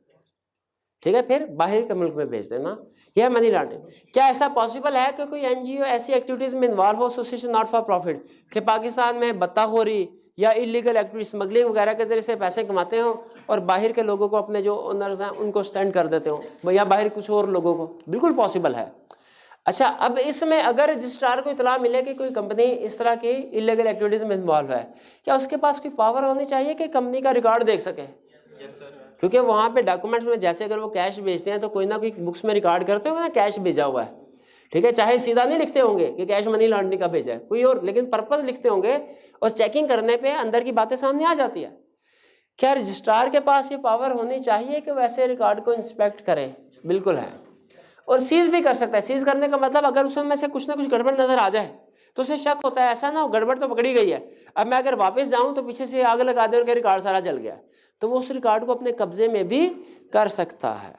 ठीक है, फिर बाहर के मुल्क में भेज देना, यह मनी लॉन्ड्रिंग। क्या ऐसा पॉसिबल है कि कोई NGO ऐसी एक्टिविटीज में इन्वॉल्व हो, एसोसिएशन नॉट फॉर प्रॉफिट, कि पाकिस्तान में बत्ताखोरी या इलीगल एक्टिविटी, स्मगलिंग वगैरह के जरिए से पैसे कमाते हो और बाहर के लोगों को, अपने जो ओनर्स हैं उनको स्टैंड कर देते हो, या बाहर कुछ और लोगों को? बिल्कुल पॉसिबल है। अच्छा, अब इसमें अगर रजिस्ट्रार को इतला मिले कि कोई कंपनी इस तरह की इलीगल एक्टिविटीज में इन्वॉल्व है, क्या उसके पास कोई पावर होनी चाहिए कि कंपनी का रिकॉर्ड देख सके? क्योंकि वहाँ पे डॉक्यूमेंट्स में जैसे अगर वो कैश भेजते हैं तो कोई ना कोई बुक्स में रिकॉर्ड करते होंगे ना कैश भेजा हुआ है। ठीक है, चाहे सीधा नहीं लिखते होंगे कि कैश मनी लॉन्ड्रिंग का भेजा है कोई और, लेकिन पर्पस लिखते होंगे और चेकिंग करने पे अंदर की बातें सामने आ जाती है। क्या रजिस्ट्रार के पास ये पावर होनी चाहिए कि वैसे रिकॉर्ड को इंस्पेक्ट करे? बिल्कुल है। और सीज भी कर सकता है। सीज करने का मतलब अगर उसमें से कुछ ना कुछ गड़बड़ नजर आ जाए तो उसे शक होता है, ऐसा ना हो गड़बड़ तो पकड़ी गई है, अब मैं अगर वापस जाऊं तो पीछे से आग लगा दे और रिकॉर्ड सारा जल गया, तो वो उस रिकॉर्ड को अपने कब्जे में भी कर सकता है।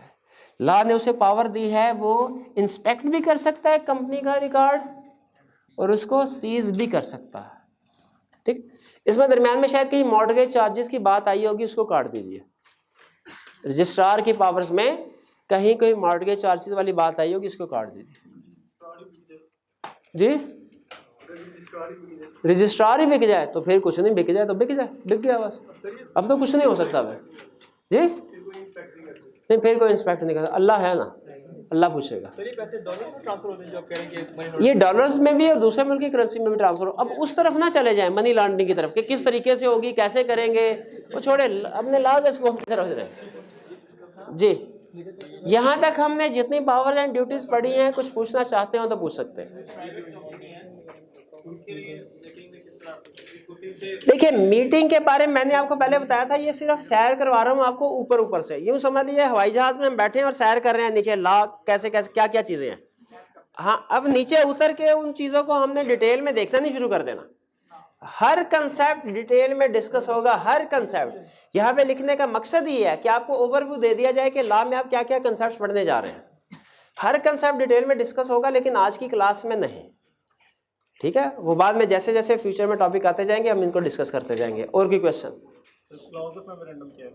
लॉ ने उसे पावर दी है, वो इंस्पेक्ट भी कर सकता है कंपनी का रिकॉर्ड और उसको सीज भी कर सकता है। ठीक, इसमें दरमियान में शायद कहीं मॉर्गेज चार्जेस की बात आई होगी, उसको काट दीजिए। रजिस्ट्रार की पावर्स में कहीं कोई मॉर्गेज चार्जेस वाली बात आई होगी, इसको काट दीजिए। जी, रजिस्ट्रार ही बिक जाए तो फिर कुछ नहीं, बिक जाए तो बिक जाए, बिक गया बस, अब तो कुछ नहीं हो सकता भाई जी। नहीं, फिर कोई इंस्पेक्ट नहीं करता, अल्लाह है ना, अल्लाह पूछेगा। ये डॉलर्स में भी और दूसरे मुल्क की करेंसी में भी ट्रांसफर हो। अब उस तरफ ना चले जाएं मनी लॉन्ड्रिंग की तरफ कि किस तरीके से होगी, कैसे करेंगे, वो छोड़े, अपने लॉ के स्कोप की तरफ रहे जी। यहाँ तक हमने जितनी पावर एंड ड्यूटीज पढ़ी हैं, कुछ पूछना चाहते हो तो पूछ सकते हैं। देखिए, मीटिंग के बारे में मैंने आपको पहले बताया था, ये सिर्फ सैर करवा रहा हूँ आपको ऊपर ऊपर से। यूँ समझ लीजिए हवाई जहाज में हम बैठे हैं और सैर कर रहे हैं नीचे लॉ कैसे कैसे क्या क्या चीजें हैं। हाँ, अब नीचे उतर के उन चीजों को हमने डिटेल में देखना नहीं शुरू कर देना। हर कंसेप्ट डिटेल में डिस्कस होगा, हर कंसेप्ट। यहाँ पे लिखने का मकसद ही है कि आपको ओवरव्यू दे दिया जाए कि लॉ में आप क्या क्या कंसेप्ट पढ़ने जा रहे हैं। हर कंसेप्ट डिटेल में डिस्कस होगा, लेकिन आज की क्लास में नहीं। ठीक है, वो बाद में जैसे जैसे फ्यूचर में टॉपिक आते जाएंगे हम इनको डिस्कस करते जाएंगे। और कोई क्वेश्चन? क्लॉज ऑफ मेमोरेंडम क्या है?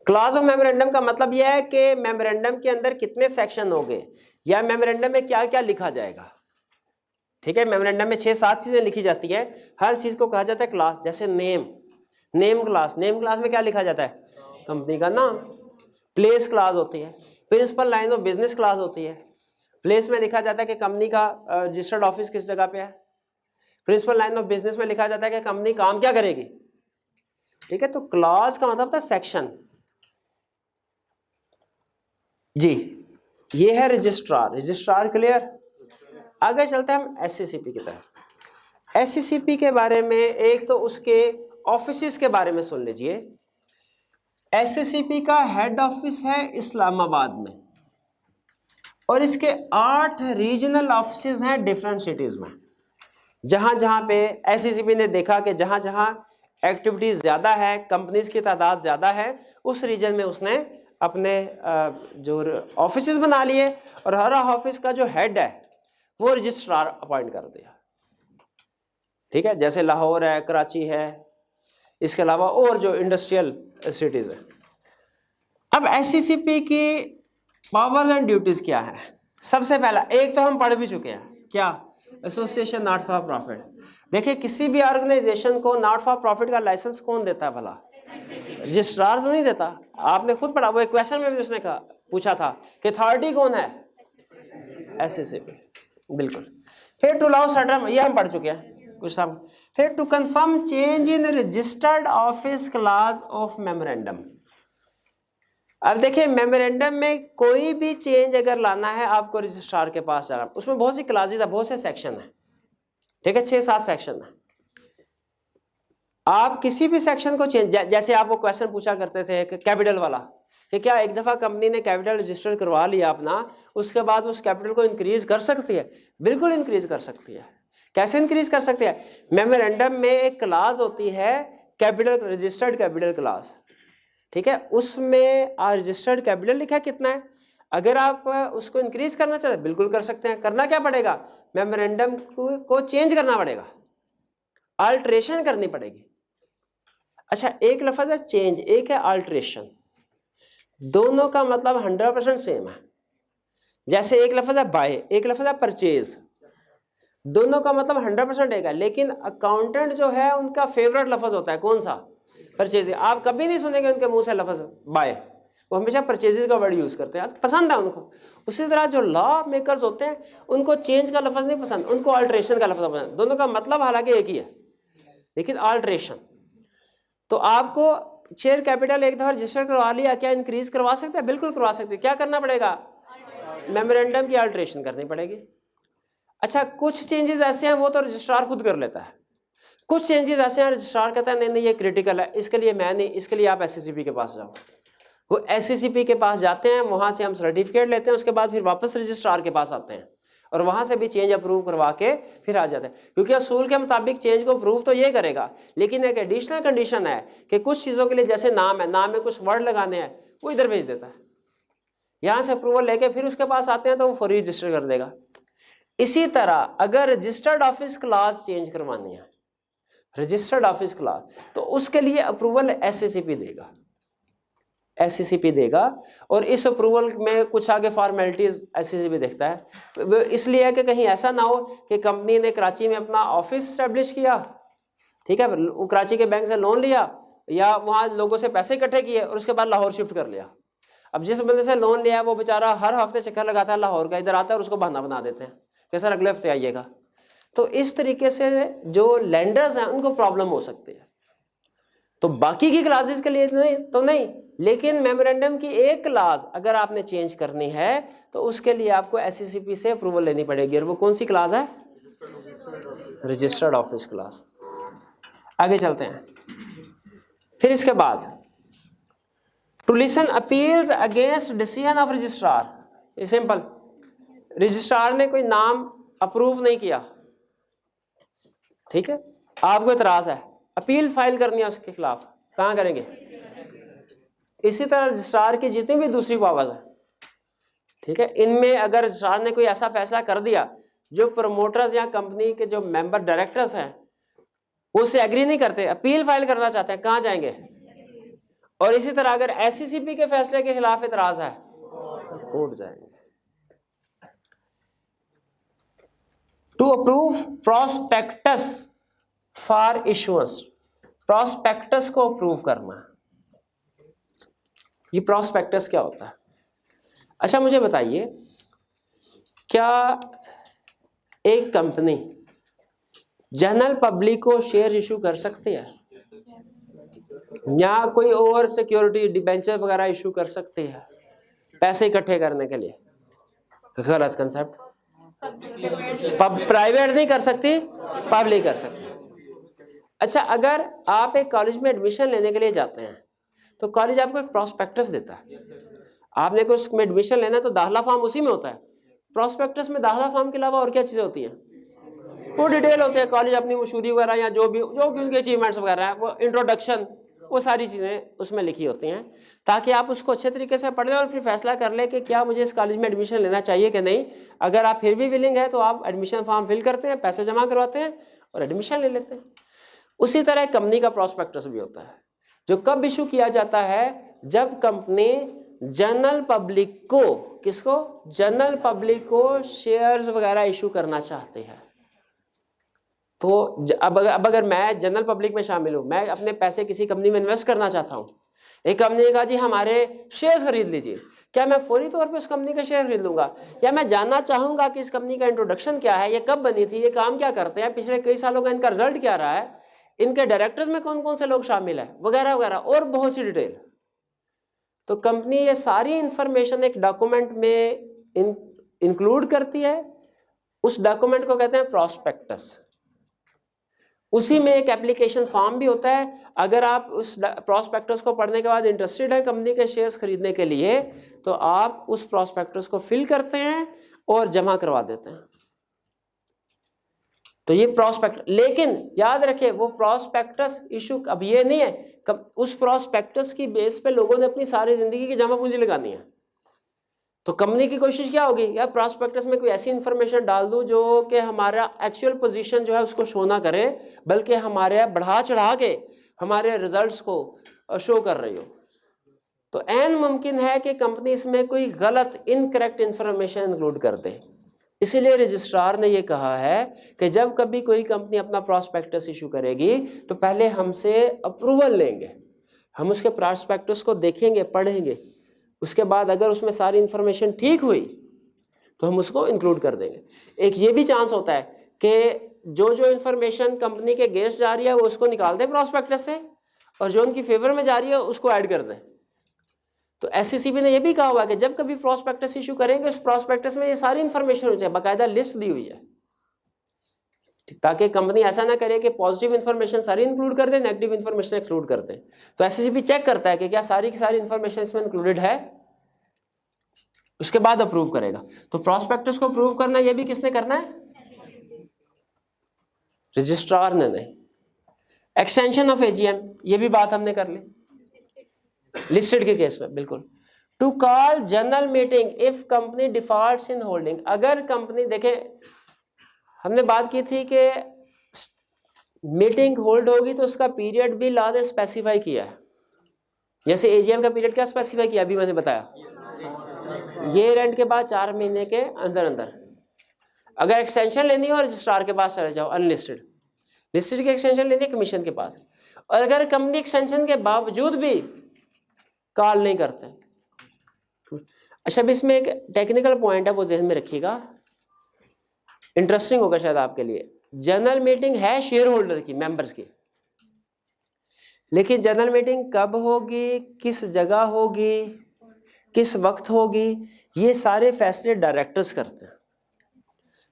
क्लॉज ऑफ मेमोरेंडम का मतलब यह है कि मेमोरेंडम के अंदर कितने सेक्शन होंगे या मेमोरेंडम में क्या क्या लिखा जाएगा। ठीक है, मेमोरेंडम में 6-7 चीजें लिखी जाती है, हर चीज को कहा जाता है क्लास। जैसे नेम क्लास, नेम क्लास में क्या लिखा जाता है? कंपनी का नाम। प्लेस क्लास होती है, principal line of business class होती है, प्लेस में लिखा जाता है कि कंपनी का रजिस्टर्ड ऑफिस किस जगह पे है। प्रिंसिपल लाइन ऑफ बिजनेस में लिखा जाता है कि कंपनी काम क्या करेगी। ठीक है, तो क्लॉज का मतलब था सेक्शन। जी, ये है रजिस्ट्रार। Registrar clear. आगे चलते हैं हम एससीसीपी की तरफ। एससीसीपी के बारे में एक तो उसके ऑफिसेस के बारे में सुन लीजिए। एससीसीपी का हेड ऑफिस है इस्लामाबाद में और इसके 8 रीजनल ऑफिसेज हैं डिफरेंट सिटीज में। जहां जहां पे एससीसीपी ने देखा कि जहां जहां एक्टिविटीज ज़्यादा है, कंपनीज की तादाद ज़्यादा है, उस रीजन में उसने अपने जो ऑफिसेज बना लिए और हर ऑफिस का जो हेड है वो रजिस्ट्रार अपॉइंट कर दिया। ठीक है, जैसे लाहौर है, कराची है, इसके अलावा और जो इंडस्ट्रियल सिटीज है। अब एससीसीपी की पावर्स एंड ड्यूटीज क्या है? सबसे पहला एक तो हम पढ़ भी चुके हैं, क्या? Association not for profit. देखिए, किसी भी ऑर्गेनाइजेशन को नॉट फॉर प्रॉफिट का लाइसेंस कौन देता है भला? रजिस्ट्रार तो नहीं देता। आपने खुद पढ़ा, वो एक क्वेश्चन में भी उसने कहा, पूछा था कि अथॉरिटी कौन है? एससीसीपी, बिल्कुल। फिर टू अलाउ सर्टेन, ये हम पढ़ चुके हैं कुछ साहब। फिर to confirm change in registered office class of memorandum. अब देखिए, मेमोरेंडम में कोई भी चेंज अगर लाना है आपको रजिस्ट्रार के पास जाना। उसमें बहुत सी क्लासेस है, बहुत से सेक्शन है। ठीक है, 6-7 सेक्शन है। आप किसी भी सेक्शन को चेंज, जैसे आप वो क्वेश्चन पूछा करते थे कैपिटल वाला, कि क्या एक दफ़ा कंपनी ने कैपिटल रजिस्टर करवा लिया अपना, उसके बाद उस कैपिटल को इंक्रीज कर सकती है? बिल्कुल इंक्रीज कर सकती है। कैसे इंक्रीज कर सकती है? मेमोरेंडम में एक क्लास होती है कैपिटल, रजिस्टर्ड कैपिटल क्लास। ठीक है, उसमें रजिस्टर्ड कैपिटल लिखा है कितना है। अगर आप उसको इंक्रीज करना चाहते हैं बिल्कुल कर सकते हैं। करना क्या पड़ेगा? मेमोरेंडम को चेंज करना पड़ेगा, अल्ट्रेशन करनी पड़ेगी। अच्छा, एक लफ्ज़ है चेंज, एक है अल्ट्रेशन। दोनों का मतलब 100% सेम है। जैसे एक लफ्ज़ है बाय, एक लफ्ज़ है परचेज, दोनों का मतलब 100% एक है। लेकिन अकाउंटेंट जो है उनका फेवरेट लफ्ज़ होता है कौन सा? परचेज। आप कभी नहीं सुनेंगे उनके मुंह से लफ्ज़ बाय, वो हमेशा परचेजेस का वर्ड यूज़ करते हैं, पसंद है उनको। उसी तरह जो लॉ मेकर्स होते हैं उनको चेंज का लफ्ज़ नहीं पसंद, उनको अल्ट्रेशन का लफ्ज़ पसंद। दोनों का मतलब हालांकि एक ही है, लेकिन अल्ट्रेशन। तो आपको शेयर कैपिटल एक दफ़ा रजिस्टर करवा लिया, क्या इंक्रीज करवा सकते हैं? बिल्कुल करवा सकते हैं। क्या करना पड़ेगा? मेमोरेंडम की अल्ट्रेशन करनी पड़ेगी। अच्छा, कुछ चेंजेस ऐसे हैं वो तो रजिस्ट्रार खुद कर लेता है, कुछ चेंजेस ऐसे हैं रजिस्ट्रार कहता है नहीं नहीं ये क्रिटिकल है, इसके लिए मैं नहीं, इसके लिए आप एससीसीपी के पास जाओ। वो एससीसीपी के पास जाते हैं, वहाँ से हम सर्टिफिकेट लेते हैं, उसके बाद फिर वापस रजिस्ट्रार के पास आते हैं और वहाँ से भी चेंज अप्रूव करवा के फिर आ जाते हैं। क्योंकि असूल के मुताबिक चेंज को अप्रूव तो ये करेगा, लेकिन एक एडिशनल कंडीशन है कि कुछ चीज़ों के लिए, जैसे नाम है, नाम में कुछ वर्ड लगाने हैं, वो इधर भेज देता है। यहाँ से अप्रूवल लेके फिर उसके पास आते हैं तो वो फौरी रजिस्टर कर देगा। इसी तरह अगर रजिस्टर्ड ऑफिस क्लास चेंज करवानी है, रजिस्टर्ड ऑफिस क्लास, तो उसके लिए अप्रूवल एससीसीपी देगा, एससीसीपी देगा। और इस अप्रूवल में कुछ आगे फॉर्मेलिटीज एससीसीपी देखता है। वो इसलिए है कि कहीं ऐसा ना हो कि कंपनी ने कराची में अपना ऑफिस एस्टेब्लिश किया, ठीक है, वो कराची के बैंक से लोन लिया या वहाँ लोगों से पैसे इकट्ठे किए और उसके बाद लाहौर शिफ्ट कर लिया। अब जिस बंदे से लोन लिया है वो बेचारा हर हफ्ते चक्कर लगाता है लाहौर का, इधर आता है और उसको बहाना बना देते हैं कि सर अगले हफ्ते आइएगा। तो इस तरीके से जो लेंडर्स हैं उनको प्रॉब्लम हो सकती है। तो बाकी की क्लासेस के लिए नहीं, लेकिन मेमोरेंडम की एक क्लास अगर आपने चेंज करनी है तो उसके लिए आपको एससीसीपी से अप्रूवल लेनी पड़ेगी। और वो कौन सी क्लास है? Registered office class. आगे चलते हैं। फिर इसके बाद to listen appeals against decision of registrar. ये सिंपल, रजिस्ट्रार ने कोई नाम अप्रूव नहीं किया, ठीक है, आपको इतराज है, अपील फाइल करनी है उसके खिलाफ, कहाँ करेंगे? इसी तरह रजिस्ट्रार की जितनी भी दूसरी पावर्स है, ठीक है, इनमें अगर रजिस्ट्रार ने कोई ऐसा फैसला कर दिया जो प्रमोटर्स या कंपनी के जो मेंबर डायरेक्टर्स हैं उससे एग्री नहीं करते, अपील फाइल करना चाहते हैं, कहाँ जाएंगे? और इसी तरह अगर एससीसीपी के फैसले के खिलाफ इतराज है कोर्ट जाएंगे। To approve prospectus for issuance, prospectus को अप्रूव करना। ये प्रोस्पेक्टस क्या होता है? अच्छा मुझे बताइए क्या एक कंपनी जनरल पब्लिक को शेयर इशू कर सकती है या कोई और सिक्योरिटी डिबेंचर वगैरह इशू कर सकती है पैसे इकट्ठे करने के लिए? गलत कंसेप्ट। प्राइवेट नहीं कर सकती, पब्लिक कर सकती। अच्छा, अगर आप एक कॉलेज में एडमिशन लेने के लिए जाते हैं तो कॉलेज आपको एक प्रॉस्पेक्टस देता है। आपने कुछ में एडमिशन लेना है तो दाखिला फॉर्म उसी में होता है। प्रॉस्पेक्टस में दाखिला फॉर्म के अलावा और क्या चीज़ें होती हैं? वो डिटेल होते हैं, कॉलेज अपनी मशहूरी वगैरह या जो भी उनके अचीवमेंट्स वगैरह हैं, वो इंट्रोडक्शन, वो सारी चीज़ें उसमें लिखी होती हैं ताकि आप उसको अच्छे तरीके से पढ़ लें और फिर फैसला कर लें कि क्या मुझे इस कॉलेज में एडमिशन लेना चाहिए कि नहीं। अगर आप फिर भी विलिंग है तो आप एडमिशन फॉर्म फिल करते हैं, पैसे जमा करवाते हैं और एडमिशन ले लेते हैं। उसी तरह कंपनी का प्रॉस्पेक्टस भी होता है जो कब इशू किया जाता है? जब कंपनी जनरल पब्लिक को, किसको? जनरल पब्लिक को शेयर्स वगैरह इशू करना चाहते हैं। तो अब अगर मैं जनरल पब्लिक में शामिल हूँ, मैं अपने पैसे किसी कंपनी में इन्वेस्ट करना चाहता हूँ, एक कंपनी ने कहा जी हमारे शेयर्स खरीद लीजिए, क्या मैं फौरी तौर पे उस कंपनी का शेयर खरीद लूँगा? या मैं जानना चाहूँगा कि इस कंपनी का इंट्रोडक्शन क्या है, ये कब बनी थी, ये काम क्या करते हैं, पिछले कई सालों का इनका रिजल्ट क्या रहा है, इनके डायरेक्टर्स में कौन कौन से लोग शामिल हैं, वगैरह वगैरह, और बहुत सी डिटेल। तो कंपनी ये सारी इंफॉर्मेशन एक डॉक्यूमेंट में इंक्लूड करती है। उस डॉक्यूमेंट को कहते हैं प्रॉस्पेक्टस। उसी में एक एप्लीकेशन फॉर्म भी होता है। अगर आप उस प्रॉस्पेक्टस को पढ़ने के बाद इंटरेस्टेड है कंपनी के शेयर्स खरीदने के लिए तो आप उस प्रॉस्पेक्टस को फिल करते हैं और जमा करवा देते हैं। तो ये प्रॉस्पेक्ट, लेकिन याद रखें वो प्रॉस्पेक्टस इशू अब ये नहीं है उस प्रॉस्पेक्टस की बेस पे लोगों ने अपनी सारी जिंदगी की जमा पूंजी लगानी है। तो कंपनी की कोशिश क्या होगी? यार प्रॉस्पेक्टस में कोई ऐसी इंफॉर्मेशन डाल दूं जो कि हमारा एक्चुअल पोजीशन जो है उसको शो ना करे, बल्कि हमारे बढ़ा चढ़ा के हमारे रिजल्ट्स को शो कर रही हो। तो ऐन मुमकिन है कि कंपनी इसमें कोई गलत इनकरेक्ट इंफॉर्मेशन इंक्लूड कर दे। इसीलिए रजिस्ट्रार ने ये कहा है कि जब कभी कोई कंपनी अपना प्रॉस्पेक्टस इशू करेगी तो पहले हमसे अप्रूवल लेंगे, हम उसके प्रॉस्पेक्टस को देखेंगे, पढ़ेंगे, उसके बाद अगर उसमें सारी इंफॉर्मेशन ठीक हुई तो हम उसको इंक्लूड कर देंगे। एक ये भी चांस होता है कि जो इंफॉर्मेशन कंपनी के अगेंस्ट जा रही है वो उसको निकाल दें प्रॉस्पेक्टस से और जो उनकी फेवर में जा रही है उसको ऐड कर दें। तो एससीसीबी ने यह भी कहा हुआ कि जब कभी प्रॉस्पेक्टस इशू करेंगे उस प्रॉस्पेक्टस में ये सारी इंफॉर्मेशन हो जाए, बाकायदा लिस्ट दी हुई है, ताकि कंपनी ऐसा ना करे कि पॉजिटिव इंफॉर्मेशन सारी इंक्लूड कर दे, नेगेटिव इंफॉर्मेशन एक्सक्लूड कर दे। तो एससीसीबी चेक करता है कि क्या सारी की सारी इंफॉर्मेशन इसमें इंक्लूडेड है, उसके बाद अप्रूव करेगा। तो प्रॉस्पेक्टस को अप्रूव करना ये भी किसने करना है? रजिस्ट्रार ने नहीं। एक्सटेंशन ऑफ एजीएम, ये भी बात हमने कर ली लिस्टेड के केस में। बिल्कुल। To call general meeting if company defaults in holding, अगर कंपनी, देखें हमने बात की थी कि मीटिंग होल्ड होगी तो उसका पीरियड भी लॉ ने स्पेसिफाई किया है। जैसे एजीएम का पीरियड क्या स्पेसिफाई किया, अभी मैंने बताया, ईयर एंड के बाद 4 महीने के अंदर अंदर। अगर एक्सटेंशन लेनी हो रजिस्ट्रार के पास चले जाओ, अनलिस्टेड, लिस्टेड की एक्सटेंशन लेनी है कमीशन के पास। और अगर कंपनी एक्सटेंशन के बावजूद भी कॉल नहीं करते। अच्छा, अब इसमें एक टेक्निकल पॉइंट है, वो जहन में रखिएगा, इंटरेस्टिंग होगा शायद आपके लिए। जनरल मीटिंग है शेयर होल्डर की, मेंबर्स की, लेकिन जनरल मीटिंग कब होगी, किस जगह होगी, किस वक्त होगी, ये सारे फैसले डायरेक्टर्स करते हैं।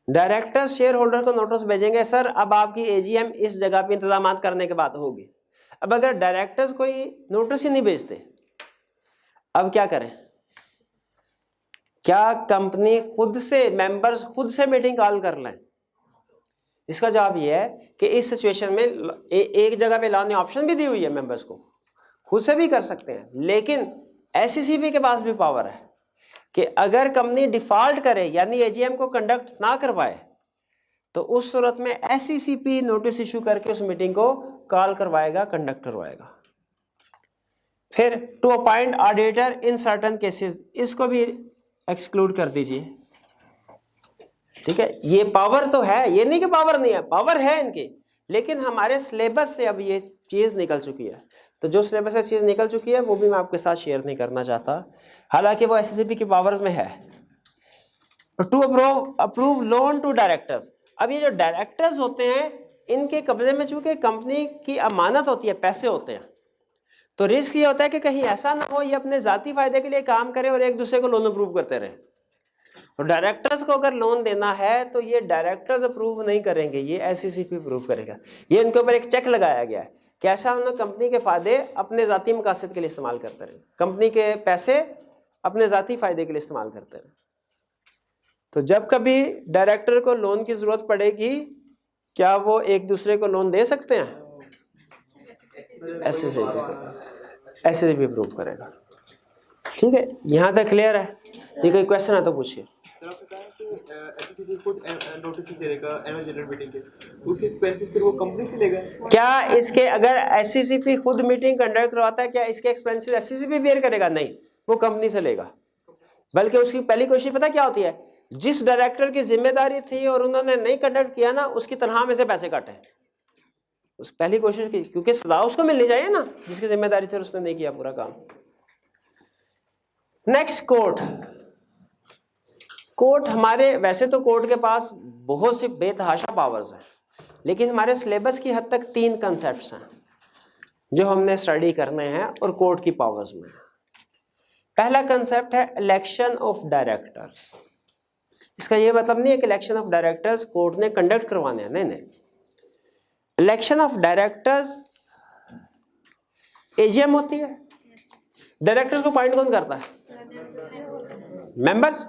डायरेक्टर्स शेयर होल्डर को नोटिस भेजेंगे, सर अब आपकी एजीएम इस जगह पे इंतजाम करने के बाद होगी। अब अगर डायरेक्टर्स कोई नोटिस ही नहीं भेजते, अब क्या करें? क्या कंपनी खुद से, मेंबर्स खुद से मीटिंग कॉल कर लें? इसका जवाब यह है कि इस सिचुएशन में एक जगह पे लॉ ने ऑप्शन भी दी हुई है, मेंबर्स को खुद से भी कर सकते हैं, लेकिन एससीसीबी के पास भी पावर है कि अगर कंपनी डिफॉल्ट करे यानी एजीएम को कंडक्ट ना करवाए तो उस सूरत में एससीसीबी नोटिस इशू करके उस मीटिंग को कॉल करवाएगा, कंडक्ट करवाएगा। फिर to appoint auditor in certain cases, इसको भी एक्सक्लूड कर दीजिए। ठीक है, ये पावर तो है, ये नहीं कि पावर नहीं है, पावर है इनकी, लेकिन हमारे सिलेबस से अब ये चीज़ निकल चुकी है। तो जो सिलेबस से चीज़ निकल चुकी है वो भी मैं आपके साथ शेयर नहीं करना चाहता, हालांकि वो एससीसीबी की पावर में है। To approve loan to directors. अब ये जो डायरेक्टर्स होते हैं इनके कब्जे में चूंकि कंपनी की अमानत होती है, पैसे होते हैं, तो रिस्क ये होता है कि कहीं ऐसा ना हो ये अपने जाती फायदे के लिए काम करे और एक दूसरे को लोन अप्रूव करते रहे। तो डायरेक्टर्स को अगर लोन देना है तो ये डायरेक्टर्स अप्रूव नहीं करेंगे, ये एससीसीपी अप्रूव करेगा। ये इनके ऊपर एक चेक लगाया गया है कि ऐसा उन्होंने कंपनी के फायदे अपने जाती मकासद के लिए इस्तेमाल करते रहे, कंपनी के पैसे अपने जाती फायदे के लिए इस्तेमाल करते रहे। तो जब कभी डायरेक्टर को लोन की जरूरत पड़ेगी क्या वो एक दूसरे को लोन दे सकते हैं? एससीसीपी अप्रूव करेगा। ठीक है, यहाँ तक क्लियर है? ये कोई क्वेश्चन है तो पूछिए। सर आप बताएं कि एससीसीपी खुद नोटिस देगा एनुअल जनरल मीटिंग के, उसी एक्सपेंसेस फिर वो कंपनी से लेगा? क्या इसके अगर एससीसीपी खुद मीटिंग कंडक्ट करवाता है क्या इसके एक्सपेंसेस एससीसीपी बेयर करेगा? नहीं, वो कंपनी से लेगा। बल्कि उसकी पहली कोशिश पता क्या होती है, जिस डायरेक्टर की जिम्मेदारी थी और उन्होंने नहीं कंडक्ट किया ना उसकी तनख्वाह में से पैसे काटे। उस पहली कोशिश की, क्योंकि सजा उसको मिलनी चाहिए ना जिसकी जिम्मेदारी थी और उसने नहीं किया पूरा काम। Next court. कोर्ट हमारे वैसे तो कोर्ट के पास बहुत सी बेतहाशा पावर्स हैं, लेकिन हमारे सिलेबस की हद तक 3 कंसेप्ट्स हैं जो हमने स्टडी करने हैं और कोर्ट की पावर्स में। पहला कंसेप्ट है इलेक्शन ऑफ डायरेक्टर्स। इसका ये मतलब नहीं है कि इलेक्शन ऑफ डायरेक्टर्स कोर्ट ने कंडक्ट करवाने हैं, नहीं। इलेक्शन ऑफ डायरेक्टर्स एजीएम होती है। डायरेक्टर्स को अपॉइंट कौन करता है? मेंबर्स।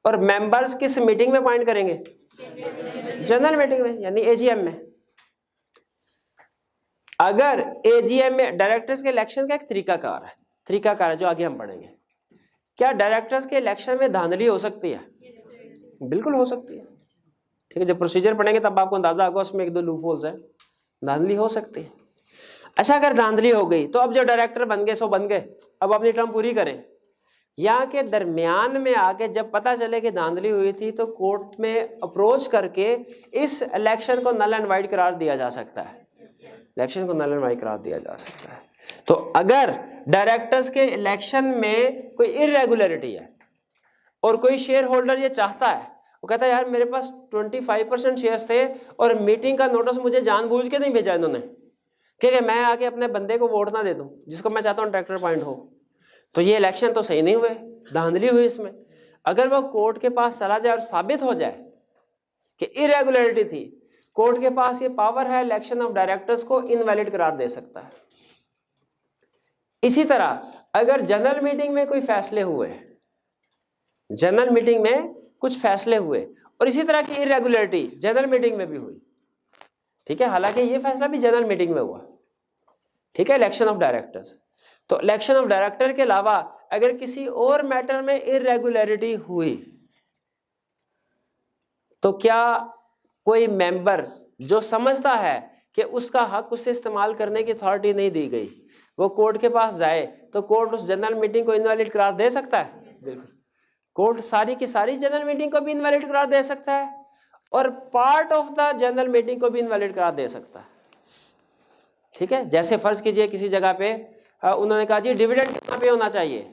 और मेंबर्स किस मीटिंग में अपॉइंट करेंगे? जनरल मीटिंग में, यानी एजीएम में। अगर एजीएम में डायरेक्टर्स के इलेक्शन का एक तरीकाकार है जो आगे हम पढ़ेंगे। क्या डायरेक्टर्स के इलेक्शन में धांधली हो सकती है? बिल्कुल हो सकती है। ठीक है, जब प्रोसीजर पढ़ेंगे तब आपको अंदाजा होगा उसमें 1-2 लूप होल्स हैं, धांधली हो सकती है। अच्छा, अगर धांधली हो गई तो अब जो डायरेक्टर बन गए सो बन गए, अब अपनी टर्म पूरी करें। यहाँ के दरमियान में आके जब पता चले कि धांधली हुई थी तो कोर्ट में अप्रोच करके इस इलेक्शन को नल एंड वाइड करार दिया जा सकता है। इलेक्शन को नल एंड वाइड करार दिया जा सकता है। तो अगर डायरेक्टर्स के इलेक्शन में कोई इरेगुलरिटी है और कोई शेयर होल्डर ये चाहता है, वो कहता है यार मेरे पास 25% शेयर्स थे और मीटिंग का नोटिस मुझे जानबूझ के नहीं भेजा इन्होंने कि मैं आके अपने बंदे को वोट ना दे दूं जिसको मैं चाहता हूं डायरेक्टर अपॉइंट हो, तो ये इलेक्शन तो सही नहीं हुए, धांधली हुई इसमें। अगर वो कोर्ट के पास चला जाए और साबित हो जाए कि इरेगुलरिटी थी, कोर्ट के पास ये पावर है इलेक्शन ऑफ डायरेक्टर्स को इनवैलिड करार दे सकता है। इसी तरह अगर जनरल मीटिंग में कोई फैसले हुए, जनरल मीटिंग में कुछ फैसले हुए और इसी तरह की इरेगुलरिटी जनरल मीटिंग में भी हुई, ठीक है, हालांकि ये फैसला भी जनरल मीटिंग में हुआ, ठीक है, इलेक्शन ऑफ डायरेक्टर्स। तो इलेक्शन ऑफ डायरेक्टर के अलावा अगर किसी और मैटर में इरेगुलरिटी हुई तो क्या कोई मेंबर जो समझता है कि उसका हक उसे इस्तेमाल करने की अथॉरिटी नहीं दी गई, वो कोर्ट के पास जाए तो कोर्ट उस जनरल मीटिंग को इनवैलिड करार दे सकता है? बिल्कुल। कोर्ट सारी की सारी जनरल मीटिंग को भी इनवैलिड करार दे सकता है और part of the general meeting को भी इनवैलिड करार दे सकता है। ठीक है, जैसे फर्ज कीजिए किसी जगह पे उन्होंने कहा जी डिविडेंड कितना पे होना चाहिए।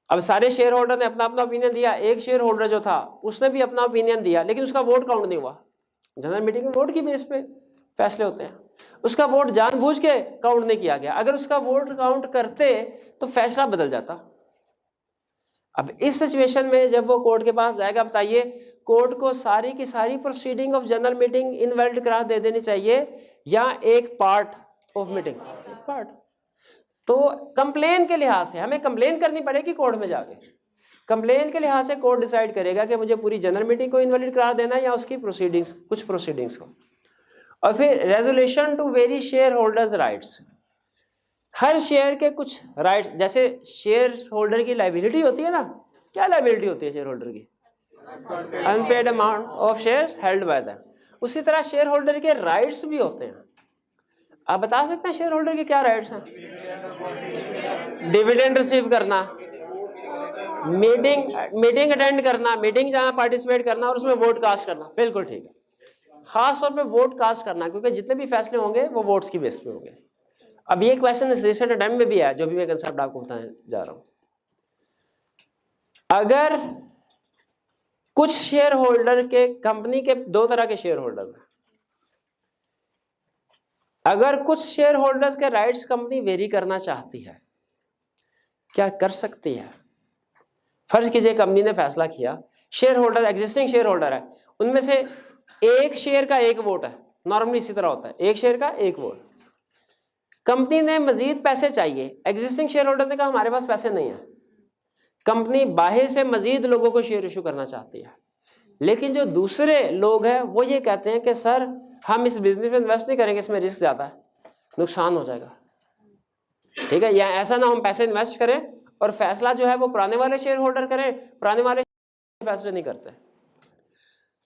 अब सारे शेयर होल्डर ने अपना अपना ओपिनियन दिया, एक शेयर होल्डर जो था उसने भी अपना ओपिनियन दिया, लेकिन उसका वोट काउंट नहीं हुआ। जनरल मीटिंग में वोट की बेस पे फैसले होते हैं, उसका वोट जानबूझ के काउंट नहीं किया गया। अगर उसका वोट काउंट करते तो फैसला बदल जाता। अब इस सिचुएशन में जब वो कोर्ट के पास जाएगा, बताइए कोर्ट को सारी की सारी proceeding of general meeting invalid करार दे देनी चाहिए या एक पार्ट ऑफ मीटिंग? पार्ट। तो कंप्लेन के लिहाज से हमें कंप्लेन करनी पड़ेगी कोर्ट में जाके, कंप्लेन के लिहाज से कोर्ट डिसाइड करेगा कि मुझे पूरी जनरल मीटिंग को इनवैलिड करार देना है या उसकी प्रोसीडिंग्स, कुछ प्रोसीडिंग्स को। और फिर resolution to vary share holders rights, हर शेयर के कुछ राइट्स, जैसे शेयर होल्डर की लायबिलिटी होती है ना, क्या लायबिलिटी होती है शेयर होल्डर की? Unpaid amount of share held by them. उसी तरह शेयर होल्डर के राइट्स भी होते हैं। आप बता सकते हैं शेयर होल्डर के क्या राइट्स हैं? डिविडेंड रिसीव करना, मीटिंग अटेंड करना, मीटिंग जहां पार्टिसिपेट करना और उसमें वोट कास्ट करना। बिल्कुल ठीक है, खास तौर पे वोट कास्ट करना, क्योंकि जितने भी फैसले होंगे वो वोट्स की बेस पे होंगे। अब ये क्वेश्चन इस रिसेंट अटेम्प्ट में भी है जो भी मैं कंसेप्ट आपको बताने जा रहा हूं। अगर कुछ शेयर होल्डर के, कंपनी के दो तरह के शेयर होल्डर हैं। अगर कुछ शेयर होल्डर्स के राइट्स कंपनी वेरी करना चाहती है, क्या कर सकती है? फर्ज कीजिए कंपनी ने फैसला किया, share holder existing share holder है, उनमें से एक शेयर का एक वोट है, नॉर्मली इसी तरह होता है, एक शेयर का एक वोट। कंपनी ने मजीद पैसे चाहिए, एग्जिस्टिंग शेयर होल्डर ने कहा हमारे पास पैसे नहीं है, कंपनी बाहर से मजीद लोगों को शेयर इशू करना चाहती है, लेकिन जो दूसरे लोग हैं वो ये कहते हैं कि सर हम इस बिजनेस में इन्वेस्ट नहीं करेंगे, इसमें रिस्क ज़्यादा है, नुकसान हो जाएगा, ठीक है, या ऐसा ना हम पैसे इन्वेस्ट करें और फैसला जो है वो पुराने वाले शेयर होल्डर करें, पुराने वाले फैसले नहीं करते।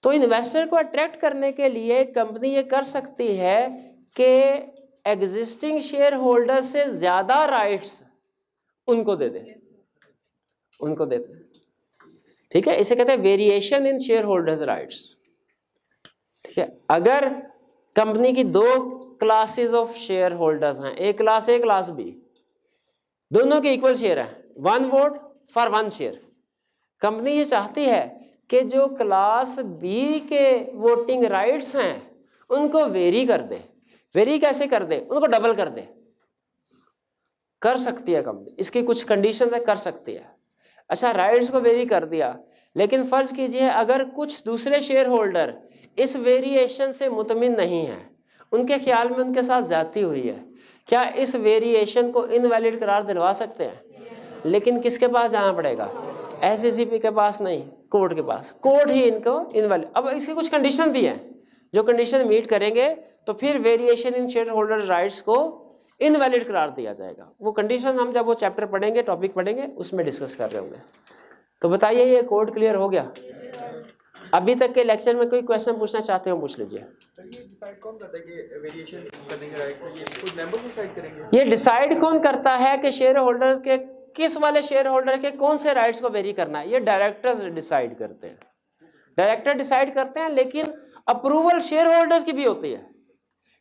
तो इन्वेस्टर को अट्रैक्ट करने के लिए कंपनी ये कर सकती है कि एग्जिस्टिंग शेयर होल्डर से ज़्यादा राइट्स उनको दे दे, उनको देते हैं, ठीक है, इसे कहते हैं variation in share holders rights, ठीक है। अगर कंपनी की दो क्लासेस ऑफ शेयर होल्डर्स हैं, एक क्लास ए क्लास बी, दोनों के इक्वल शेयर है, 1 वोट फॉर 1 शेयर, कंपनी ये चाहती है कि जो क्लास बी के वोटिंग राइट्स हैं उनको वेरी कर दे। वेरी कैसे कर दे? उनको डबल कर दे, कर सकती है कंपनी, इसकी कुछ कंडीशन है, कर सकती है। अच्छा, राइट्स को वेरी कर दिया, लेकिन फर्ज कीजिए अगर कुछ दूसरे शेयर होल्डर इस वेरिएशन से मुतमिन नहीं है, उनके ख्याल में उनके साथ ज्यादती हुई है, क्या इस वेरिएशन को इनवैलिड करार दिलवा सकते हैं? लेकिन किसके पास जाना पड़ेगा? SECP के पास नहीं, कोर्ट के पास, कोर्ट ही इनको इनवैलिड। अब इसकी कुछ कंडीशन भी हैं, जो कंडीशन मीट करेंगे तो फिर variation in share holder rights को इनवैलिड करार दिया जाएगा। वो कंडीशन हम जब वो चैप्टर पढ़ेंगे, टॉपिक पढ़ेंगे, उसमें डिस्कस कर रहे होंगे। तो बताइए ये कोड क्लियर हो गया? अभी तक के लेक्चर में कोई क्वेश्चन पूछना चाहते हो पूछ लीजिए। ये डिसाइड कौन करता है कि शेयर होल्डर्स के किस वाले शेयर होल्डर के कौन से राइट्स को वेरी करना है? ये डायरेक्टर्स डिसाइड करते हैं, डायरेक्टर डिसाइड करते हैं, लेकिन अप्रूवल शेयर होल्डर्स की भी होती है।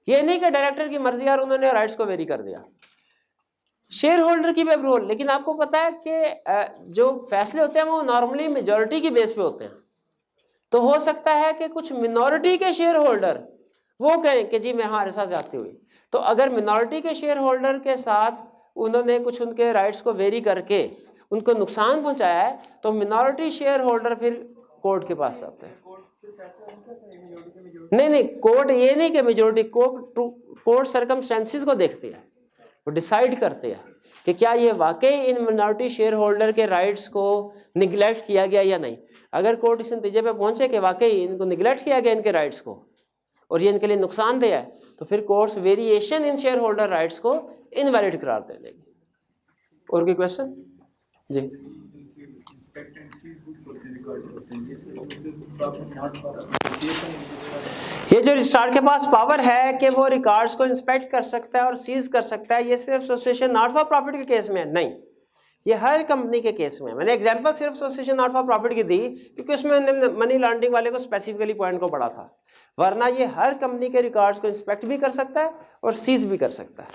ये नहीं कि डायरेक्टर की मर्जी और उन्होंने राइट्स को वेरी कर दिया, शेयर होल्डर की भी अप्रूवल। लेकिन आपको पता है कि जो फैसले होते हैं वो नॉर्मली मेजॉरिटी की बेस पे होते हैं, तो हो सकता है कि कुछ मिनॉरिटी के शेयर होल्डर वो कहें कि जी मैं हमारे साथ ज्यादती हुई। तो अगर मिनॉरिटी के शेयर होल्डर के साथ उन्होंने कुछ उनके राइट्स को वेरी करके उनको नुकसान पहुंचाया है, तो मिनॉरिटी शेयर होल्डर फिर कोर्ट के पास आते हैं। नहीं, कोर्ट ये नहीं कि मेजोरिटी, कोर्ट सर्कमस्टेंसेस को देखती है, वो डिसाइड करते हैं कि क्या ये वाकई इन मिनॉरिटी शेयर होल्डर के राइट्स को निगलेक्ट किया गया या नहीं। अगर कोर्ट इस नतीजे पे पहुंचे कि वाकई इनको निगलेक्ट किया गया इनके राइट्स को और ये इनके लिए नुकसानदेह है, तो फिर courts variation in share holder rights को इनवैलिड करार दे देगी। और कोई क्वेश्चन? जी, ये जो रजिस्ट्रार के पास पावर है कि वो रिकॉर्ड्स को इंस्पेक्ट कर सकता है और सीज कर सकता है, ये सिर्फ एसोसिएशन नॉट फॉर प्रॉफिट के केस में नहीं, ये हर कंपनी के केस में। मैंने एग्जांपल सिर्फ एसोसिएशन नॉट फॉर प्रॉफिट की दी क्योंकि उसमें मनी लॉन्ड्रिंग वाले को स्पेसिफिकली पॉइंट को पढ़ा था, वरना ये हर कंपनी के रिकॉर्ड्स को इंस्पेक्ट भी कर सकता है और सीज भी कर सकता है।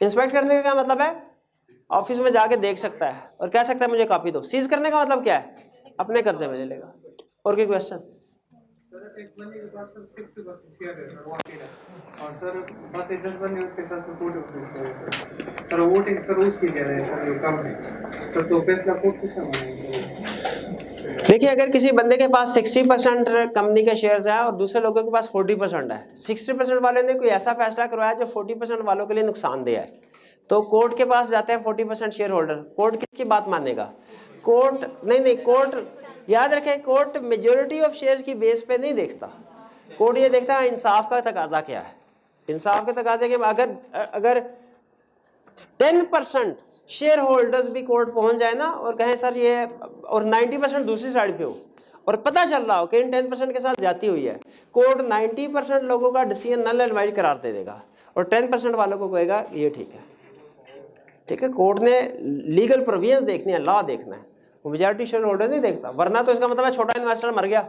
इंस्पेक्ट करने का क्या मतलब है? ऑफिस में जाके देख सकता है और कह सकता है मुझे कॉपी दो। सीज करने का मतलब क्या है? अपने कब्जे में ले लेगा। और कोई क्वेश्चन? एक बंदे के पास सिर्फ 50% शेयर है सर, वो अकेला, और सर बस 10 बंदे उसके साथ सपोर्ट है सर, वोटिंग सर उसकी कह रहे हैं सर, जो कम है तो फैसला कोर्ट किसका मानेगा? देखिए, अगर किसी बंदे के पास 60% कंपनी के शेयर्स हैं और दूसरे लोगों के पास 40% है, 60% वाले ने कोई ऐसा फैसला करवाया जो 40% वालों के लिए नुकसानदेह है, तो कोर्ट के पास जाते हैं 40% शेयर होल्डर। कोर्ट किसकी बात मानेगा? कोर्ट नहीं, कोर्ट याद रखें, कोर्ट मेजॉरिटी ऑफ शेयर्स की बेस पे नहीं देखता। कोर्ट ये देखता है इंसाफ का तकाजा क्या है। इंसाफ के तकाजे के अगर 10% शेयर होल्डर्स भी कोर्ट पहुंच जाए ना और कहें सर ये, और 90% दूसरी साइड पे हो और पता चल रहा हो कि इन 10% के साथ जाती हुई है, कोर्ट 90% लोगों का डिसीजन नल एंड वाइड करार दे देगा और 10% वालों को कहेगा ये ठीक है। ठीक है, कोर्ट ने लीगल प्रोविजंस देखनी है, लॉ देखना है, वो मेजॉरिटी शेयर होल्डर नहीं देखता। वरना तो इसका मतलब है छोटा इन्वेस्टर मर गया,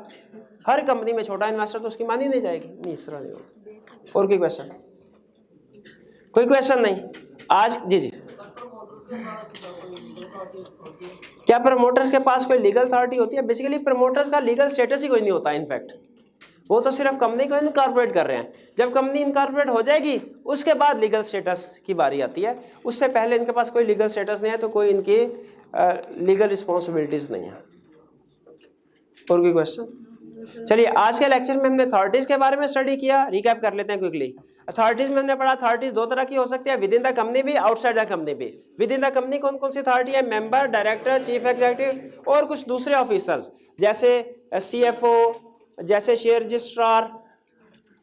हर कंपनी में छोटा इन्वेस्टर तो उसकी मानी नहीं जाएगी। नहीं, इस तरह नहीं होगा। और कोई क्वेश्चन? कोई क्वेश्चन नहीं आज? जी, क्या प्रमोटर्स के पास कोई लीगल अथॉरिटी होती है? बेसिकली प्रमोटर्स का लीगल स्टेटस ही कोई नहीं होता इनफैक्ट, वो तो सिर्फ कंपनी को इनकॉर्पोरेट कर रहे हैं। जब कंपनी इनकॉर्पोरेट हो जाएगी उसके बाद लीगल स्टेटस की बारी आती है, उससे पहले इनके पास कोई लीगल स्टेटस नहीं है तो कोई इनकी लीगल रिस्पॉन्सिबिलिटीज़ नहीं है। और कोई क्वेश्चन? चलिए, आज के लेक्चर में हमने अथॉरिटीज़ के बारे में स्टडी किया, रिकैप कर लेते हैं क्विकली। अथॉरिटीज़ में हमने पढ़ा अथॉरिटीज़ दो तरह की हो सकती है, विद इन द कंपनी भी, आउटसाइड द कंपनी भी। विद इन द कंपनी कौन कौन सी अथॉरिटी है? मेंबर, डायरेक्टर, चीफ एग्जीक्यूटिव और कुछ दूसरे ऑफिसर्स जैसे CFO, जैसे शेयर रजिस्ट्रार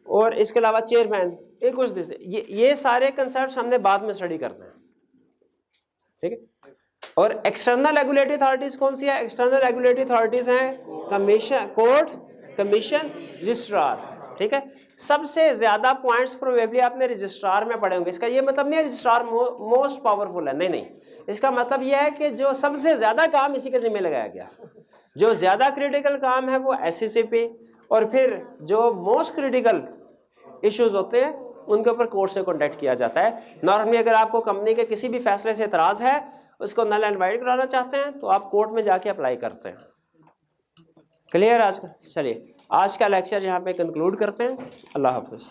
और इसके अलावा चेयरमैन, ये कुछ ये सारे कंसेप्ट हमने बाद में स्टडी करना है, ठीक है। और एक्सटर्नल रेगुलेटरी अथॉरिटीज कौन सी है? एक्सटर्नल रेगुलेटरी अथॉरिटीज हैं कमीशन, कोर्ट, कमीशन, रजिस्ट्रार, ठीक है। सबसे ज्यादा पॉइंट्स प्रोबेबली आपने रजिस्ट्रार में पढ़े होंगे। इसका ये मतलब नहीं है रजिस्ट्रार मोस्ट पावरफुल है, नहीं नहीं, इसका मतलब यह है कि जो सबसे ज्यादा काम इसी के जिम्मे लगाया गया, जो ज्यादा क्रिटिकल काम है वो SCCP, और फिर जो मोस्ट क्रिटिकल इश्यूज होते हैं उनके ऊपर कोर्ट से कॉन्टेक्ट किया जाता है। नॉर्मली अगर आपको कंपनी के किसी भी फैसले से एतराज़ है, उसको नल एंड वाइड कराना चाहते हैं, तो आप कोर्ट में जाके अप्लाई करते हैं। क्लियर आज का? चलिए, आज का लेक्चर यहाँ पे कंक्लूड करते हैं। अल्लाह हाफिज़।